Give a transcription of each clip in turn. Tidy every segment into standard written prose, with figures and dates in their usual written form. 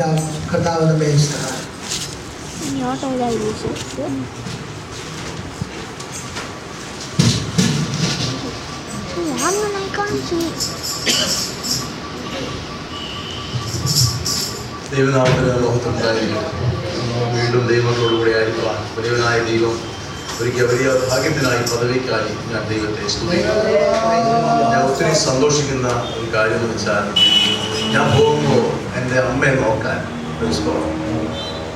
പ്രാർത്ഥിക്കാം. കർത്താവ് നമ്മെ സഹായിക്കും. ദൈവനാമത്തിന് മഹത്വം ഉണ്ടായിരിക്കും. വീണ്ടും ദൈവത്തോടുകൂടി ആയിരിക്കുവാൻ വലിയവനായ ദൈവം ഒരിക്കൽ വലിയ ഭാഗ്യത്തിനായി പദവിക്കായി ഞാൻ ദൈവത്തെ സ്തുതിക്കുന്നു. ഞാൻ ഒത്തിരി സന്തോഷിക്കുന്ന ഒരു കാര്യം എന്ന് വെച്ചാൽ, ഞാൻ പോകുമ്പോൾ എൻ്റെ അമ്മയെ നോക്കാൻ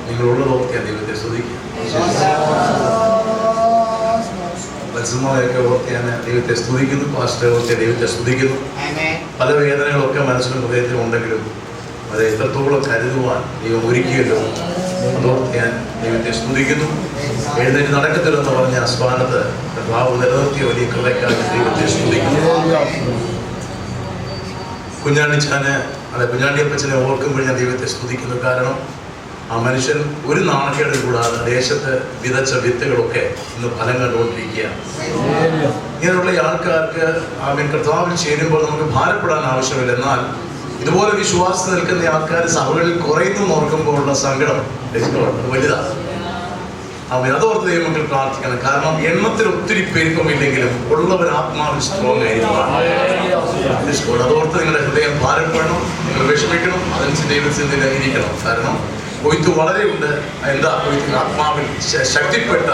നിങ്ങളുള്ളതൊക്കെ ഞാൻ ദൈവത്തെ സ്തുതിക്കും. മത്സരമൊക്കെ ഓർത്ത് ഞാൻ ദൈവത്തെ സ്തുതിക്കുന്നു. പാസ്റ്ററെ ഓർത്ത് ദൈവത്തെ സ്തുതിക്കുന്നു. പല വേദനകളൊക്കെ മനസ്സിലും ഹൃദയത്തിലും ഉണ്ടെങ്കിലും അത് എത്രത്തോളം കരുതുവാൻ ദൈവം ഒരുക്കിയല്ലോ, അതോർത്ത് ഞാൻ ദൈവത്തെ സ്തുതിക്കുന്നു. എഴുന്നേറ്റ് നടക്കത്തില്ലെന്ന് പറഞ്ഞ സ്ഥാനത്ത് കർത്താവ് നിലനിർത്തിയ വലിയ കൃപയ്ക്കായി ദൈവത്തെ സ്തുതിക്കുന്നു. കുഞ്ഞാണ്ടിയപ്പച്ചനെ ഓർക്കുമ്പോൾ ഞാൻ ദൈവത്തെ സ്തുതിക്കുന്നു. കാരണം ആ മനുഷ്യൻ ഒരു നാണക്കേട് കൂടാതെ ദേശത്ത് വിതച്ച വിത്തുകളൊക്കെ ഇന്ന് ഫലം കണ്ടുകൊണ്ടിരിക്കുകയാണ്. ഇങ്ങനെയുള്ള ആൾക്കാർക്ക് കർത്താവിൽ ചേരുമ്പോൾ നമുക്ക് ഭാരപ്പെടാൻ ആവശ്യമില്ല. എന്നാൽ ഇതുപോലെ വിശ്വാസം നിൽക്കുന്ന ആൾക്കാർ സഭകളിൽ കുറയുന്നു ഓർക്കുമ്പോഴുള്ള സങ്കടം വലുതാണ്. അതോർത്ത് ദൈവമക്കൾ പ്രാർത്ഥിക്കണം. കാരണം എണ്ണത്തിൽ ഒത്തിരി പെരുപ്പമില്ലെങ്കിലും ഉള്ളവർ ആത്മാവിൽ സ്ട്രോങ് ആയിരിക്കും. അതോർത്ത് നിങ്ങളുടെ ഹൃദയം ഭാരപ്പെടണം, നിങ്ങൾ വിഷമിക്കണം, അതനുസരിച്ച് ദൈവത്തിൻ്റെ ഇരിക്കണം. കാരണം കൊയ്ത്ത് വളരെ ഉണ്ട്. എന്താ കൊയ്ത്ത്? ആത്മാവിൽ ശക്തിപ്പെട്ട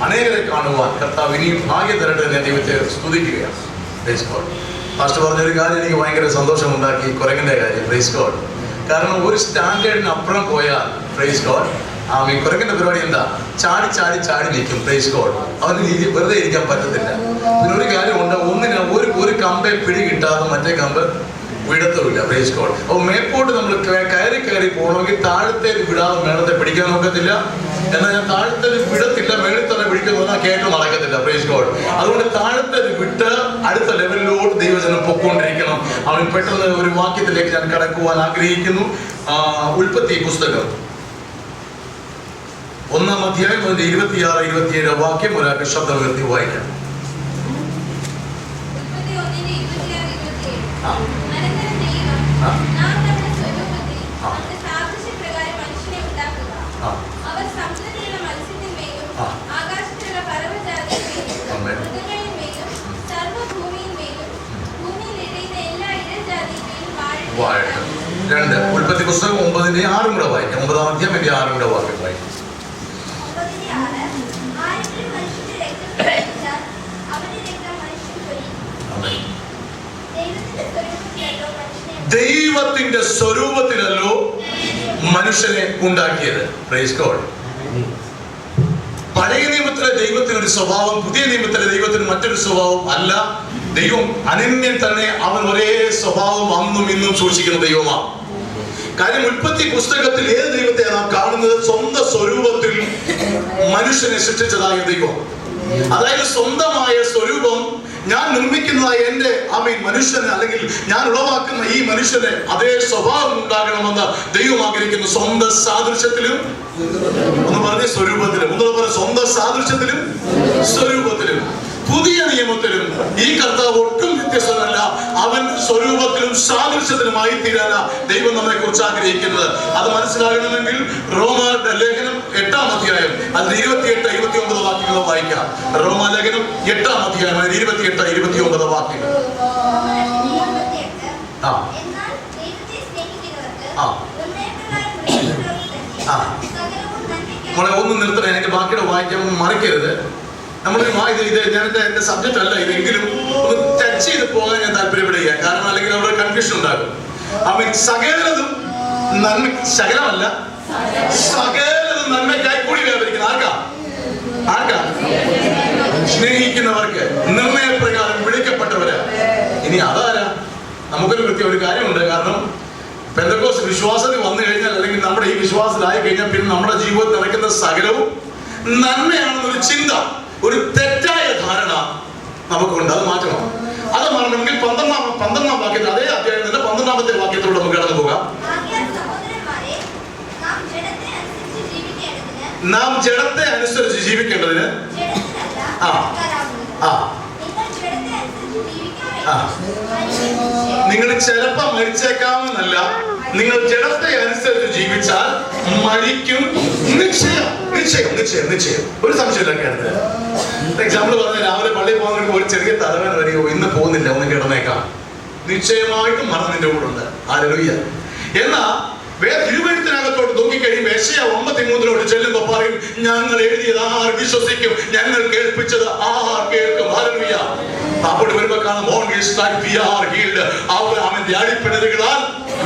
അനേകരെ കാണുവാൻ കർത്താവ് ഇനിയും ഭാഗ്യം തരട്ടെ ഞാൻ ദൈവത്തെ സ്തുതിക്കുകയാണ്. Praise God. ഫാസ്റ്റ് പറഞ്ഞൊരു കാര്യം എനിക്ക് ഭയങ്കര സന്തോഷമുണ്ടാക്കി, കുരങ്ങൻ്റെ കാര്യം. Praise God. കാരണം ഒരു സ്റ്റാൻഡേർഡിന് അപ്പുറം പോയാൽ പ്രൈസ് ഗോഡ് കുരങ്ങൻ്റെ പരിപാടി എന്താ? ചാടി ചാടി ചാടി നിൽക്കും. Praise God. അവന് വെറുതെ ഇരിക്കാൻ പറ്റത്തില്ല. പിന്നെ ഒരു കാര്യമുണ്ട്, ഒന്നിന് ഒരു കമ്പെ പിടി കിട്ടാതെ മറ്റേ കമ്പ് വിടത്തുമില്ല. Praise God. അപ്പോൾ മേപ്പോട്ട് നമ്മൾ കയറി പോകണമെങ്കിൽ താഴത്തേക്ക് വിടാതെ മേളത്തെ പിടിക്കാൻ നോക്കത്തില്ല. എന്നാൽ ഞാൻ താഴത്തേക്ക് വിടത്തില്ല, മേളിൽ തന്നെ പിടിക്കുന്നു പറഞ്ഞാൽ കയറ്റം നടക്കത്തില്ല. Praise God. അതുകൊണ്ട് താഴത്തേക്ക് വിട്ട് അടുത്ത ലെവലിലോട്ട് ദൈവജനം പൊക്കോണ്ടിരിക്കണം. അവൻ പെട്ടെന്ന് ഒരു വാക്യത്തിലേക്ക് ഞാൻ കടക്കുവാൻ ആഗ്രഹിക്കുന്നു. ഉൽപ്പത്തി പുസ്തകം 1-ാം അധ്യായം 26-27 വാക്യം ഒരാൾക്ക് ശബ്ദം ഉയർത്തി വായിക്കാം. ഉൽപ്പത്തി പുസ്തകം 9:6 കൂടെ വായിക്കാം. 9-ാം അധ്യായം 6 കൂടെ വാക്യം വായിക്കാം. ദൈവത്തിന്റെ സ്വരൂപത്തിലല്ലോ മനുഷ്യനെ ഉണ്ടാക്കിയത്. Praise God. പഴയ നിയമത്തിലെ ദൈവത്തിന് ഒരു സ്വഭാവം, പുതിയ നിയമത്തിലെ ദൈവത്തിന് മറ്റൊരു സ്വഭാവം അല്ല. ദൈവം അനന്യൻ തന്നെ. അവൻ ഒരേ സ്വഭാവം അന്നും ഇന്നും സൂക്ഷിക്കുന്ന ദൈവമാണ്. കാര്യം ഉൽപ്പത്തി പുസ്തകത്തിൽ ഏത് ദൈവത്തെ നാം കാണുന്നത്? സ്വന്തം സ്വരൂപത്തിൽ മനുഷ്യനെ സൃഷ്ടിച്ചതായ ദൈവം. അതായത് സ്വന്തമായ സ്വരൂപം ഞാൻ നിർമ്മിക്കുന്നതായ എൻ്റെ മനുഷ്യന്, അല്ലെങ്കിൽ ഞാൻ ഉളവാക്കുന്ന ഈ മനുഷ്യന് അതേ സ്വഭാവം ഉണ്ടാകണമെന്ന് ദൈവം ആഗ്രഹിക്കുന്നു. സ്വന്തം സാദൃശ്യത്തിലും, ഒന്ന് പറഞ്ഞ സ്വരൂപത്തിലും, ഒന്ന് പറഞ്ഞ സ്വന്തം സാദൃശ്യത്തിലും സ്വരൂപത്തിലും. പുതിയ നിയമത്തിലും ഈ കർത്താവ് ഒട്ടും വ്യത്യസ്തനല്ല. അവൻ സ്വരൂപത്തിലും സാദൃശ്യത്തിലുമായി തീരാനാ ദൈവം നമ്മെ കുറിച്ച് ആഗ്രഹിക്കുന്നത്. അത് മനസ്സിലാകണമെങ്കിൽ റോമാരുടെ ലേഖനം 8-ാം അധ്യായം അതിൽ 28-29 വാക്യങ്ങൾ വായിക്കാം. റോമാലേഖനം 8-ാം അധ്യായം 28-29 വാക്യങ്ങൾ. മോളെ ഒന്ന് നിർത്തണേ, എനിക്ക് ബാക്കിയുടെ വായിക്കാൻ മറിക്കരുത്. നമ്മൾ എന്റെ സബ്ജക്റ്റ് അല്ല ഇതെങ്കിലും ഒന്ന് ടച്ച് ചെയ്ത് പോകാൻ ഞാൻ താല്പര്യപ്പെടുക. കാരണം അല്ലെങ്കിൽ അവിടെ കൺഫ്യൂഷൻ ഉണ്ടാകും. സകലതും നന്മ, സകലമല്ല സകലതും നന്മയ്ക്കായി കൂടി വ്യാപരിക്കുന്ന ആർക്കാ? സ്നേഹിക്കുന്നവർക്ക്, നിർണയപ്രകാരം വിളിക്കപ്പെട്ടവര്. ഇനി അതാരാ? നമുക്കൊരു കൃത്യം ഒരു കാര്യമുണ്ട്. കാരണം പെന്തക്കോസ്ത് വിശ്വാസത്തിൽ വന്നു കഴിഞ്ഞാൽ, അല്ലെങ്കിൽ നമ്മുടെ ഈ വിശ്വാസത്തിലായി കഴിഞ്ഞാൽ പിന്നെ നമ്മുടെ ജീവിതത്തിൽ നടക്കുന്ന സകലവും നന്മയാണെന്നൊരു ചിന്ത, ഒരു തെറ്റായ ധാരണ നമുക്കുണ്ട്. അത് മാറ്റണം. അത് മാറണമെങ്കിൽ 12-ാം വാക്യത്തിൽ, അതേ അധ്യായത്തിന്റെ 12-ാമത്തെ വാക്യത്തിലൂടെ നമുക്ക് കടന്നു പോകാം. നാം ജഡത്തെ അനുസരിച്ച് ജീവിക്കേണ്ടതിന് നിങ്ങൾ ചിലപ്പോ മരിച്ചേക്കാമെന്നല്ല, നിങ്ങൾ ജഡത്തെ അനുസരിച്ച് ജീവിച്ചാൽ മരിക്കും നിശ്ചയം. നിശ്ചയം നിശ്ചയം നിശ്ചയം, ഒരു സംശയമില്ല. എക്സാമ്പിൾ പറഞ്ഞ രാവിലെ പള്ളിയിൽ പോകുന്ന ഒരു ചെറിയ തലവേദന വരെയോ, ഇന്ന് പോകുന്നില്ല, ഒന്ന് കിടന്നേക്കാം, നിശ്ചയമായിട്ടും മരണം നിന്റെ കൂടെ ഉണ്ട്. ഹല്ലേലൂയ. എന്നാ തിരുവഴുത്തിനകത്തോട്ട് നോക്കിക്കഴിയുമ്പോൾ യെശയ്യാ 53 ചെല്ലുമ്പോ പറയും, ഞങ്ങൾ എഴുതിയത് ആർ വിശ്വസിക്കും, ഞങ്ങൾ കേൾപ്പിച്ചത് ആർ കേൾക്കും. ഹല്ലേലൂയ. അപ്പോൾ വരുമ്പോ കാണാം, അവന്റെ അടിപ്പിണരുകളാൽ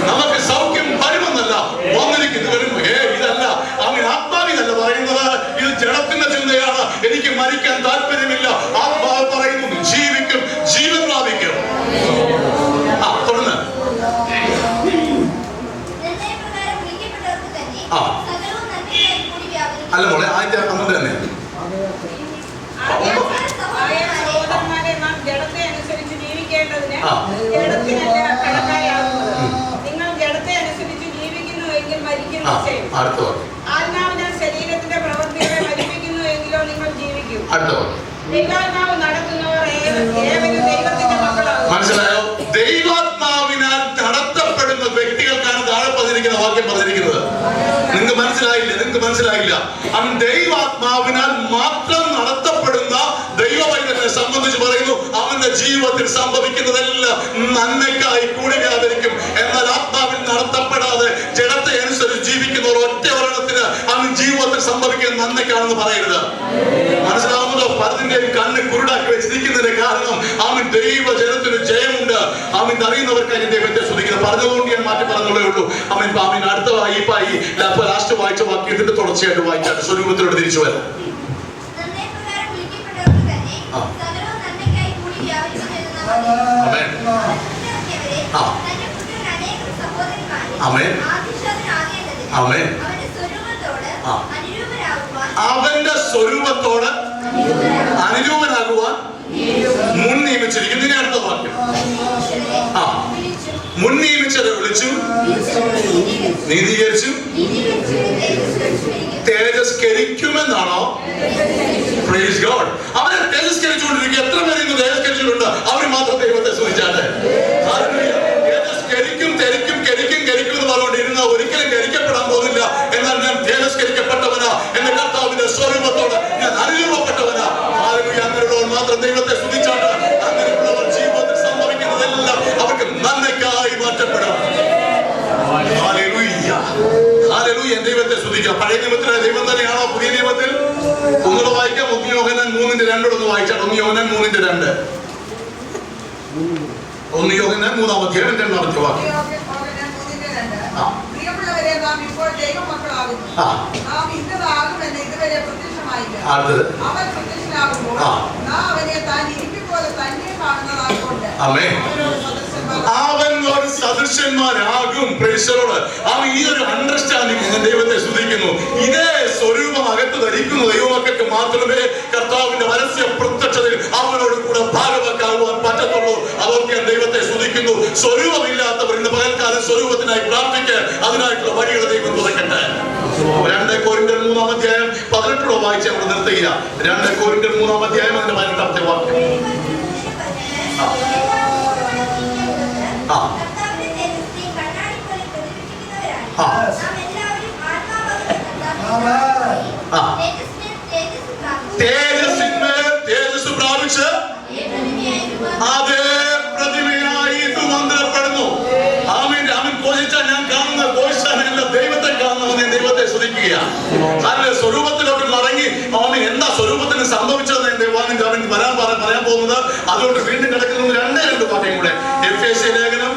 നമുക്ക് സൗഖ്യം വരുമെന്നല്ല വന്നിരിക്കുന്നു. വരുമ്പോ ഇതല്ല, അവൻ ആത്മാവിനല്ല പറയുന്നത്, ഇത് ജഡത്തിന്റെ ചിന്തയാണ്. എനിക്ക് മരിക്കാൻ താല്പര്യമില്ല. ആത്മാവ് പറയുന്നു ജീവിക്കും, ജീവൻ പ്രാപിക്കും. തുടർന്ന് അല്ല മോളെ, ആദ്യത്തെ അങ്ങനെ തന്നെ ശരീരത്തിന്റെ പ്രവൃത്തികളെ മരിപ്പിക്കുന്നു എങ്കിലോ നിങ്ങൾ ജീവിക്കും. മനസ്സിലായോ? ദൈവാത്മാവിനാൽ നടത്തപ്പെടുന്ന വ്യക്തികൾക്കാണ് താഴെ പറഞ്ഞിരിക്കുന്ന വാക്യം പറഞ്ഞിരിക്കുന്നത്. നിങ്ങൾക്ക് മനസ്സിലായില്ല, നിങ്ങൾക്ക് മനസ്സിലായില്ല. അവൻ ദൈവാത്മാവിനാൽ മാത്രം നടത്തപ്പെടുന്ന ദൈവവൈദ്യനെ സംബന്ധിച്ച് പറയുന്നു, അവന്റെ ജീവിതത്തിൽ സംഭവിക്കുന്നതെല്ലാം നന്മയ്ക്കായി കൂടി വ്യാപരിക്കും. എന്നാൽ ആത്മാവിൽ നടത്തപ്പെടാതെ ജഡത്തെ അനുസരിച്ച് ജീവിക്കുന്ന ഒറ്റ ഒരെണ്ണത്തിന് അവൻ ജീവിതത്തിൽ സംഭവിക്കുന്ന നന്മയ്ക്കാണെന്ന് പറയരുത്. മനസ്സിലാവുന്നതോ? പലതിന്റെ കണ്ണ് കുരുടാക്കി വെച്ചിരിക്കുന്നതിന്റെ കാരണം അവൻ ദൈവജനത്തിന് ജയമുണ്ട്. അവൻ അറിയുന്നവർക്കായി ദൈവത്തെ സ്തുതിക്കുന്നത്. പറഞ്ഞതുകൊണ്ട് ഞാൻ മാറ്റി പറഞ്ഞതേ ഉള്ളൂ. അവൻ അടുത്ത ലാസ്റ്റ് വായിച്ച വാക്യത്തിന്റെ തുടർച്ചയായിട്ട് വായിച്ചാണ് സ്വരൂപത്തിലോട്ട് തിരിച്ചു വരാം. അവന്റെ സ്വരൂപത്തോട് അനുരൂപനാകുവാൻ മുൻ നിയമിച്ചിരിക്കുന്നു. ഇനി അടുത്ത വാക്യം. മുൻ നിയമിച്ചത് വിളിച്ചു, നീതീകരിച്ചു, തേജസ്കരിക്കുമെന്നാണോ? Praise God. അവരെ തേജസ്കരിച്ചുകൊണ്ടിരിക്കുക. എത്ര പേര് ഇന്ന് തേജസ്കരിച്ചിട്ടുണ്ട്? അവർ മാത്രം ദൈവത്തെ സ്തുതിച്ചാട്ടെ. തേജസ്കരിക്കും, കരിക്കും, കരിക്കും, കരിക്കും എന്ന് പറഞ്ഞുകൊണ്ടിരുന്ന ഒരിക്കലും കരിക്കപ്പെടാൻ പോകുന്നില്ല. എന്നാൽ ഞാൻ തേജസ്കരിക്കപ്പെട്ടവനാ, എന്റെ കർത്താവിന്റെ സ്വരൂപത്തോട് ഞാൻ അനുരൂപപ്പെട്ടവനാ. അങ്ങനെയുള്ളവർ മാത്രം ദൈവത്തെ സ്തുതിച്ചാട്ട്. അങ്ങനെയുള്ളവർ ജീവിതത്തിൽ സംഭവിക്കുന്നതെല്ലാം അവർക്ക് നന്മയ്ക്കായി മാറ്റപ്പെടും. Hallelujah, hallelujah. ദൈവത്തെ സ്തുതിക്കുക. പഴയ നിയമത്തിലെ ദൈവം തന്നെയാണോ പുതിയ നിയമത്തിൽ? ഒന്നുകൂടെ വായിക്കാം. 1 യോഹന്നാൻ 3:2 ഒന്ന് വായിച്ചാൽ. 1 യോഹന്നാൻ 3:2. 1 യോഹന്നാൻ 3-ാം അധ്യായം 2-ാമത്തെ വാക്യം. പ്രിയമുള്ളവരെ, നാം ഇപ്പോൾ ദൈവമക്കളാകുന്നു. നാം ഇന്നതാകുമെന്ന് ഇതുവരെ പ്രത്യക്ഷമായില്ല. അവൻ പ്രത്യക്ഷനാകുമ്പോൾ നാം അവനെ താൻ ഇരിക്കുപോലെ തന്നെ കാണുന്നതാകൊണ്ട് അവൻ ഒരു സദൃശന്മാരാകും. അവൻ ഈ ഒരു അണ്ടർസ്റ്റാൻഡിങ് ദൈവത്തെ സ്തുതിക്കുന്നു. ഇതേ സ്വരൂപം അകത്ത് ധരിക്കുന്ന ദൈവമക്കൾക്ക് മാത്രമേ കർത്താവിന്റെ പരസ്യ പ്രത്യക്ഷതയിൽ അവനോട് കൂടെ ഭാഗവക്കാകുവാൻ പറ്റത്തുള്ളൂ. അവർക്ക് ഞാൻ ദൈവത്തെ സ്തുതിക്കുന്നു. സ്വരൂപമില്ലാത്തവർ ഇന്ന് പകൽക്കാലം സ്വരൂപത്തിനായി പ്രാർത്ഥിക്കാൻ അതിനായിട്ടുള്ള വഴികൾ ദൈവം തുറക്കട്ടെ. 2 കൊരിന്ത്യർ 3-ാം അധ്യായം 18 വായിച്ച് നമ്മൾ നിർത്തുക. 2 കൊരിന്ത്യർ 3-ാം അധ്യായം അതിന്റെ 18-ാമത്തെ വാക്യം. തേജസ്സിന്മേൽ തേജസ് പ്രാപിച്ച് അതേ പ്രതിമയായി മന്ത്രപ്പെടുന്നു. ആമീൻ. ആമീൻ. കോശിച്ചാൽ ഞാൻ കാണുന്ന കോശാനല്ല, ദൈവത്തെ കാണുന്നവനെ ദൈവത്തെ സ്തുതിക്കുകയാണ്. അതിന്റെ സ്വരൂപത്തിലോട്ട് മടങ്ങി ആമീൻ. എന്താ സ്വരൂപത്തിന് സംഭവിച്ചതെന്ന് അവൻ പറയാൻ പോകുന്നത്. അതുകൊണ്ട് വീണ്ടും കിടക്കുന്നത് 2 വാക്യം കൂടെ. എഫേസ്യ ലേഖനം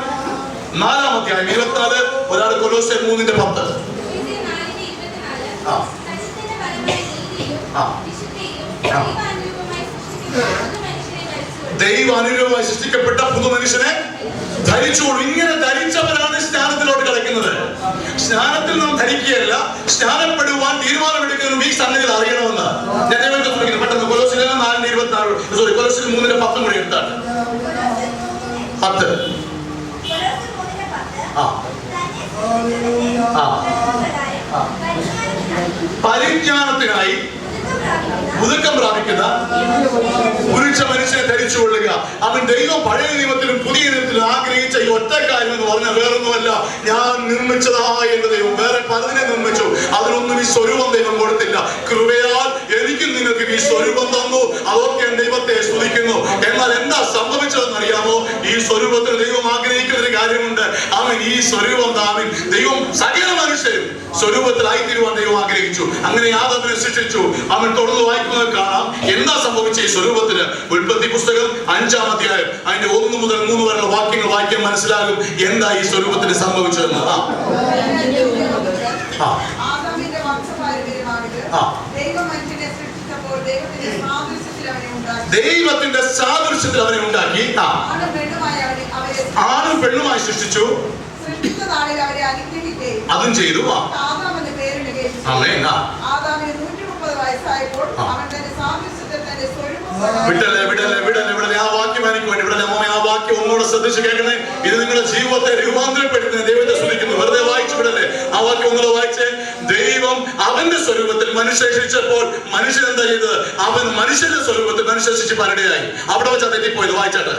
4-ാം അധ്യായം 24. ഒരാൾ കൊലോസ്യർ 3:10. ദൈവ അനുരൂപമായി സൃഷ്ടിക്കപ്പെട്ട പുതു മനുഷ്യനെ ധരിച്ചോളൂ. ഇങ്ങനെ ധരിച്ചവരാണ് സ്നാനത്തിലോട്ട് കിടക്കുന്നത്. സ്നാനത്തിൽ നാം ധരിക്കുകയല്ല, സ്നാനപ്പെടുവാൻ തീരുമാനമെടുക്കുന്നതും ഈ സന്നിധിയിൽ അറിയണമെന്ന് ഞാൻ ദൈവത്തെ സ്തുതിക്കുന്നു. പെട്ടെന്ന് കൊലോസ്യർ 4:24 കൊലോസ്യർ 3:10 കൂടി എടുത്താണ്. 10. പരിജ്ഞാനത്തിനായി പുതുക്കം പ്രാപിക്കുന്ന പുരുഷ മനുഷ്യനെ ധരിച്ചുകൊള്ളുക. അവൻ ദൈവം പഴയ നിയമത്തിലും പുതിയ നിയമത്തിലും ആഗ്രഹിച്ച ഈ ഒറ്റ കാര്യം എന്ന് പറഞ്ഞാൽ വേറൊന്നുമല്ല, ഞാൻ നിർമ്മിച്ചതായ എന്റെ ദൈവം വേറെ സ്വരൂപത്തിന് ദൈവം ആഗ്രഹിക്കുന്ന ഒരു കാര്യമുണ്ട്. അവൻ ഈ സ്വരൂപം അവൻ ദൈവം സകല മനുഷ്യരും സ്വരൂപത്തിലായി തീരുവാൻ ദൈവം ആഗ്രഹിച്ചു. അങ്ങനെ ആദാമിനെ സൃഷ്ടിച്ചു. അവൻ തുടർന്ന് വായിക്കുന്നത് കാണാം എന്താ സംഭവിച്ച ഈ സ്വരൂപത്തിന്. ഉൽപ്പത്തി പുസ്തകം 5-ാം അധ്യായം അതിന്റെ 1 മുതൽ 3 വരെയുള്ള വാക്യങ്ങൾ വായിക്കാൻ മനസ്സിലാകും എന്താ ഈ സ്വരൂപത്തിന് സംഭവിച്ചതെന്ന്. ദൈവത്തിന്റെ സാദൃശ്യത്തിൽ അവനെ ഉണ്ടാക്കി. ആണും പെണ്ണുമായി സൃഷ്ടിച്ചു. അതും ചെയ്തു. വിടല്ലേ ആ വാക്യം എനിക്ക് വേണ്ടി ഇവിടെ ആ വാക്യം ഒന്നുകൂടെ ശ്രദ്ധിച്ച് കേൾക്കണേ. ഇത് നിങ്ങളുടെ ജീവിതത്തെ രൂപാന്തരപ്പെടുത്തുന്ന ദൈവത്തെ സ്തുതിക്കുന്നു. വെറുതെ വായിച്ചു വിടല്ലേ. ആ വാക്യം ഒന്നുകൂടെ വായിച്ചേ. ദൈവം അവന്റെ സ്വരൂപത്തിൽ മനുഷ്യനെ സൃഷ്ടിച്ചപ്പോൾ മനുഷ്യൻ എന്താ ചെയ്തത്? അവൻ മനുഷ്യന്റെ സ്വരൂപത്തിൽ മനുഷ്യനെ സൃഷ്ടിപ്പാനിടയായി. അവിടെ വെച്ചാ തെറ്റിപ്പോയത്. വായിച്ചാട്ടെ.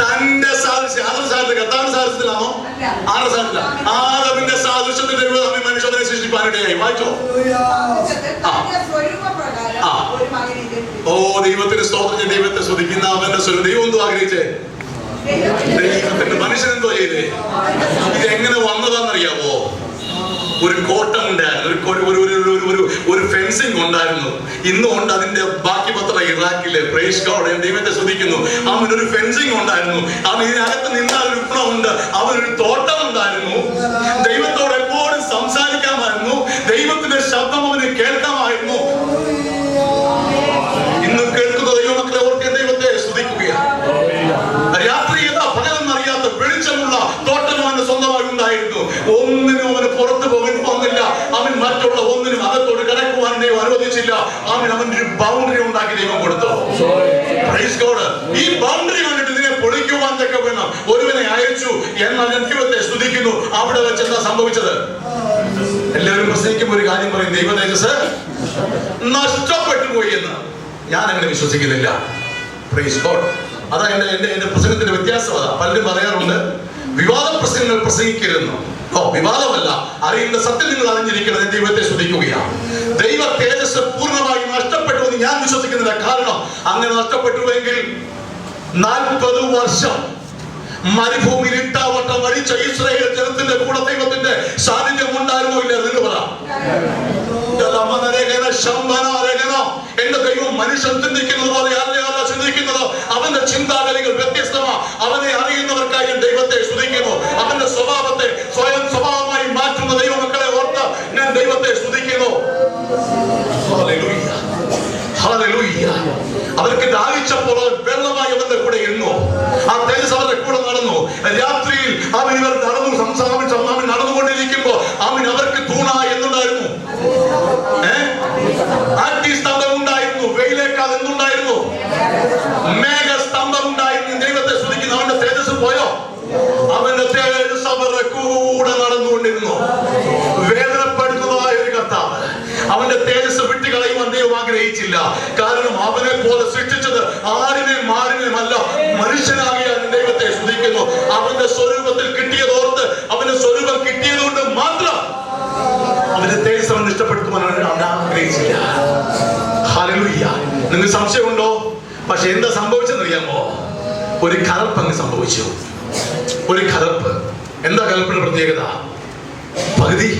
തന്റെ സാദൃശ്യം കർത്താവിന്റെ സാദൃശ്യത്തിലാണോ? ആരുടെ സാദൃശ്യത്തില? ആദമിന്റെ സാദൃശ്യത്തിൽ മനുഷ്യനെ സൃഷ്ടിപ്പാനിടയായി. വായിച്ചോ. ഓ ദൈവത്തിന് സ്തോത്രം. ദൈവത്തെ സ്തുതിക്കുന്ന അവന്റെ സ്വരം. ദൈവം എന്തോ ആഗ്രഹിച്ചേ? ദൈവത്തിന്റെ മനുഷ്യൻ എന്തോ ചെയ്തേ? ഇത് എങ്ങനെ വന്നതാണെന്നറിയാമോ? ഒരു കോട്ടം ഉണ്ടായിരുന്നു, ഒരു ഫെൻസിങ് ഉണ്ടായിരുന്നു. ഇന്നും ഉണ്ട്. അതിന്റെ ബാക്കി പത്രം ഇറാഖിലെ. Praise God. ദൈവത്തെ സ്തുതിക്കുന്നു. അവനൊരു ഫെൻസിങ് ഉണ്ടായിരുന്നു. അവൻ ഇതിനകത്ത് നിന്നാൽ ഒരു ഗുണമുണ്ട്. അവനൊരു തോട്ടം ഉണ്ടായിരുന്നു. ദൈവത്തോട് എപ്പോഴും സംസാരിക്കാമായിരുന്നു. ദൈവത്തിന്റെ ശബ്ദം അവന് കേൾക്കാമായിരുന്നു. ഇന്ന് കേൾക്കുന്ന ദൈവമക്കളെ ഓർക്കെ ദൈവത്തെ സ്തുതിക്കുകയാണ്. രാത്രിയല്ല പകലെന്നറിയാത്ത വെളിച്ചമുള്ള തോട്ടം അവന് സ്വന്തമായി ഉണ്ടായിരുന്നു. ഒന്നിനും അവന് പുറത്തു പോകാൻ വന്നില്ല. അവൻ മറ്റുള്ള ഒന്നിനും അകത്തോട് കടക്കുവാൻ ദൈവം അനുവദിച്ചില്ല. അവനൊരു ബൗണ്ടറി ഉണ്ടാക്കി ദൈവം കൊടുത്തു. Praise God. ഈ ബൗണ്ടറി കണ്ടിട്ട് ഇതിനെ പൊളിക്കുവാൻ ഒക്കെ വേണം ഒരുവനെ അയച്ചു. എന്നാൽ ഞാൻ ദൈവത്തെ സ്തുതിക്കുന്നു. അവിടെ വെച്ച് എന്താ സംഭവിച്ചത്? എല്ലാവരും പ്രസംഗിക്കുമ്പോൾ ഒരു കാര്യം പറയും, ദൈവ തേജസ് നഷ്ടപ്പെട്ടു പോയി എന്ന്. ഞാൻ അങ്ങനെ വിശ്വസിക്കുന്നില്ല. Praise God. അതാ എന്റെ പ്രസംഗത്തിന്റെ വ്യത്യാസം. അതാ പലരും പറയാറുണ്ട് വിവാദ പ്രസംഗങ്ങൾ പ്രസംഗിക്കരുന്നു. വിവാദമല്ല, അറിയുന്ന സത്യം നിങ്ങൾ അറിഞ്ഞിരിക്കണം. ദൈവത്തെ സ്തുതിക്കുകയാണ്. ദൈവ തേജസ് പൂർണ്ണമായി നഷ്ടപ്പെട്ടു എന്ന് ഞാൻ വിശ്വസിക്കുന്നില്ല. കാരണം അങ്ങനെ നഷ്ടപ്പെട്ടുവെങ്കിൽ 40 വർഷം മരുഭൂമിയിൽ ഇട്ടാവട്ടം വഴിച്ച ഇസ്രായേൽ ജനത്തിന്റെ കൂടെ ദൈവത്തിന്റെ സാന്നിധ്യം ഉണ്ടായിരുന്നോ ഇല്ല? നിങ്ങൾ പറ. എന്റെ ദൈവം മനുഷ്യൻ ചിന്തിക്കുന്നത് പോലെ അല്ല ചിന്തിക്കുന്നത്. അവന്റെ ചിന്താഗതികൾ വ്യത്യസ്തമാണ്. അവനെ അറിയുന്നവർക്കായി ഞാൻ ദൈവത്തെ സ്തുതിക്കുന്നു. അവന്റെ സ്വഭാവത്തെ സ്വയം സ്വഭാവമായി മാറ്റുന്ന ദൈവമക്കളെ ഓർത്ത് ഞാൻ ദൈവത്തെ സ്തുതിക്കുന്നു. അവർക്ക് ദാഹിച്ചപ്പോൾ വെള്ളമായി അവന്റെ കൂടെ ഇരുന്നു. ആ തേജസ് അവരുടെ കൂടെ നടന്നു. രാത്രിയിൽ അവൻ ഇവർ നടന്നുകൊണ്ടിരിക്കുമ്പോ അവൻ അവർക്ക് തൂണായി എന്തുണ്ടായിരുന്നു? അഗ്നിസ്തംഭം ഉണ്ടായിരുന്നു. വെയിലേക്കാൾ എന്തുണ്ടായിരുന്നു? മേഘസ്തംഭം ഉണ്ടായിരുന്നു. ദൈവത്തെ സ്തുതിക്കുന്നു. അവന്റെ തേജസ് പോയോ? അവന്റെ തേജസ് അവരുടെ കൂടെ നടന്നുകൊണ്ടിരുന്നു. വേദനപ്പെടുന്നതായ ഒരു കർത്താവ് അവന്റെ തേജസ് വിട്ടുകളയുവാൻ ദൈവം ആഗ്രഹിച്ചില്ല. കാരണം അവനെ പോലെ സൃഷ്ടിച്ചത് ആടിനെയും മാടിനെയും അല്ല, മനുഷ്യനാകിയ ദൈവത്തെ സ്തുതിക്കുന്നു. അവന്റെ സ്വരൂപത്തിൽ കിട്ടിയതോർത്ത് അവന്റെ സ്വരൂപം കിട്ടിയതുകൊണ്ട് മാത്രം അവന്റെ തേജസ് അവൻ ഇഷ്ടപ്പെടുത്തുവാൻ അവൻ ആഗ്രഹിച്ചില്ല. ഹല്ലേലൂയ. നിങ്ങൾക്ക് സംശയമുണ്ടോ? പക്ഷെ എന്താ സംഭവിച്ചെന്നറിയാമോ? ഒരു കലർപ്പ് അങ്ങ് സംഭവിച്ചു. ഒരു കലർപ്പ്. എന്താ കലർപ്പിന്റെ പ്രത്യേകത? പകുതി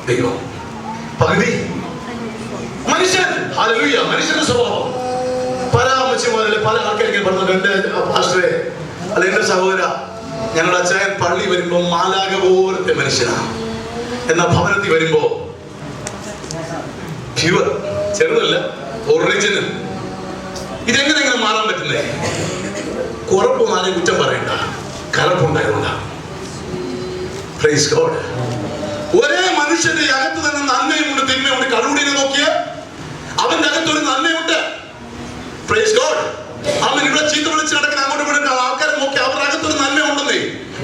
ദൈവം, പകുതി മനുഷ്യൻ. ഹല്ലേലൂയ. മനുഷ്യന്റെ സ്വഭാവം പരാമർശിമാരിലെ പല ആൾക്കാരെങ്കിലും പറഞ്ഞു, എന്റെ പാസ്റ്ററെ അല്ല എന്റെ സഹോദര, ഞങ്ങളുടെ അച്ചായൻ പള്ളി വരുമ്പോ മാലാക പോലത്തെ മനുഷ്യനാണ്. എന്നാ ഭവനത്തിൽ വരുമ്പോ പ്യുവർ, ചെറുതല്ല, ഒറിജിനൽ. ഇതെങ്ങനെ മാറാൻ പറ്റുന്നേ? കുറപ്പൊന്നും ആരെയും കുറ്റം പറയണ്ട, കലർപ്പുണ്ടായതുകൊണ്ടാണ്. Praise God. ഒരേ മനുഷ്യന്റെ അകത്ത് തന്നെ നന്മയുമുണ്ട് തിന്മയുണ്ട്. കടുകൂടിനെ നോക്കിയ അവന്റെ അകത്തൊരു നന്മയുണ്ട്. Praise God. അവൻ ഇവിടെ ചീത്ത വിളിച്ച് നടക്കുന്ന അങ്ങോട്ട് ഇവിടെ ആൾക്കാരെ നോക്കി അവരുടെ അകത്തൊരു നന്മയുണ്ടെന്നേ.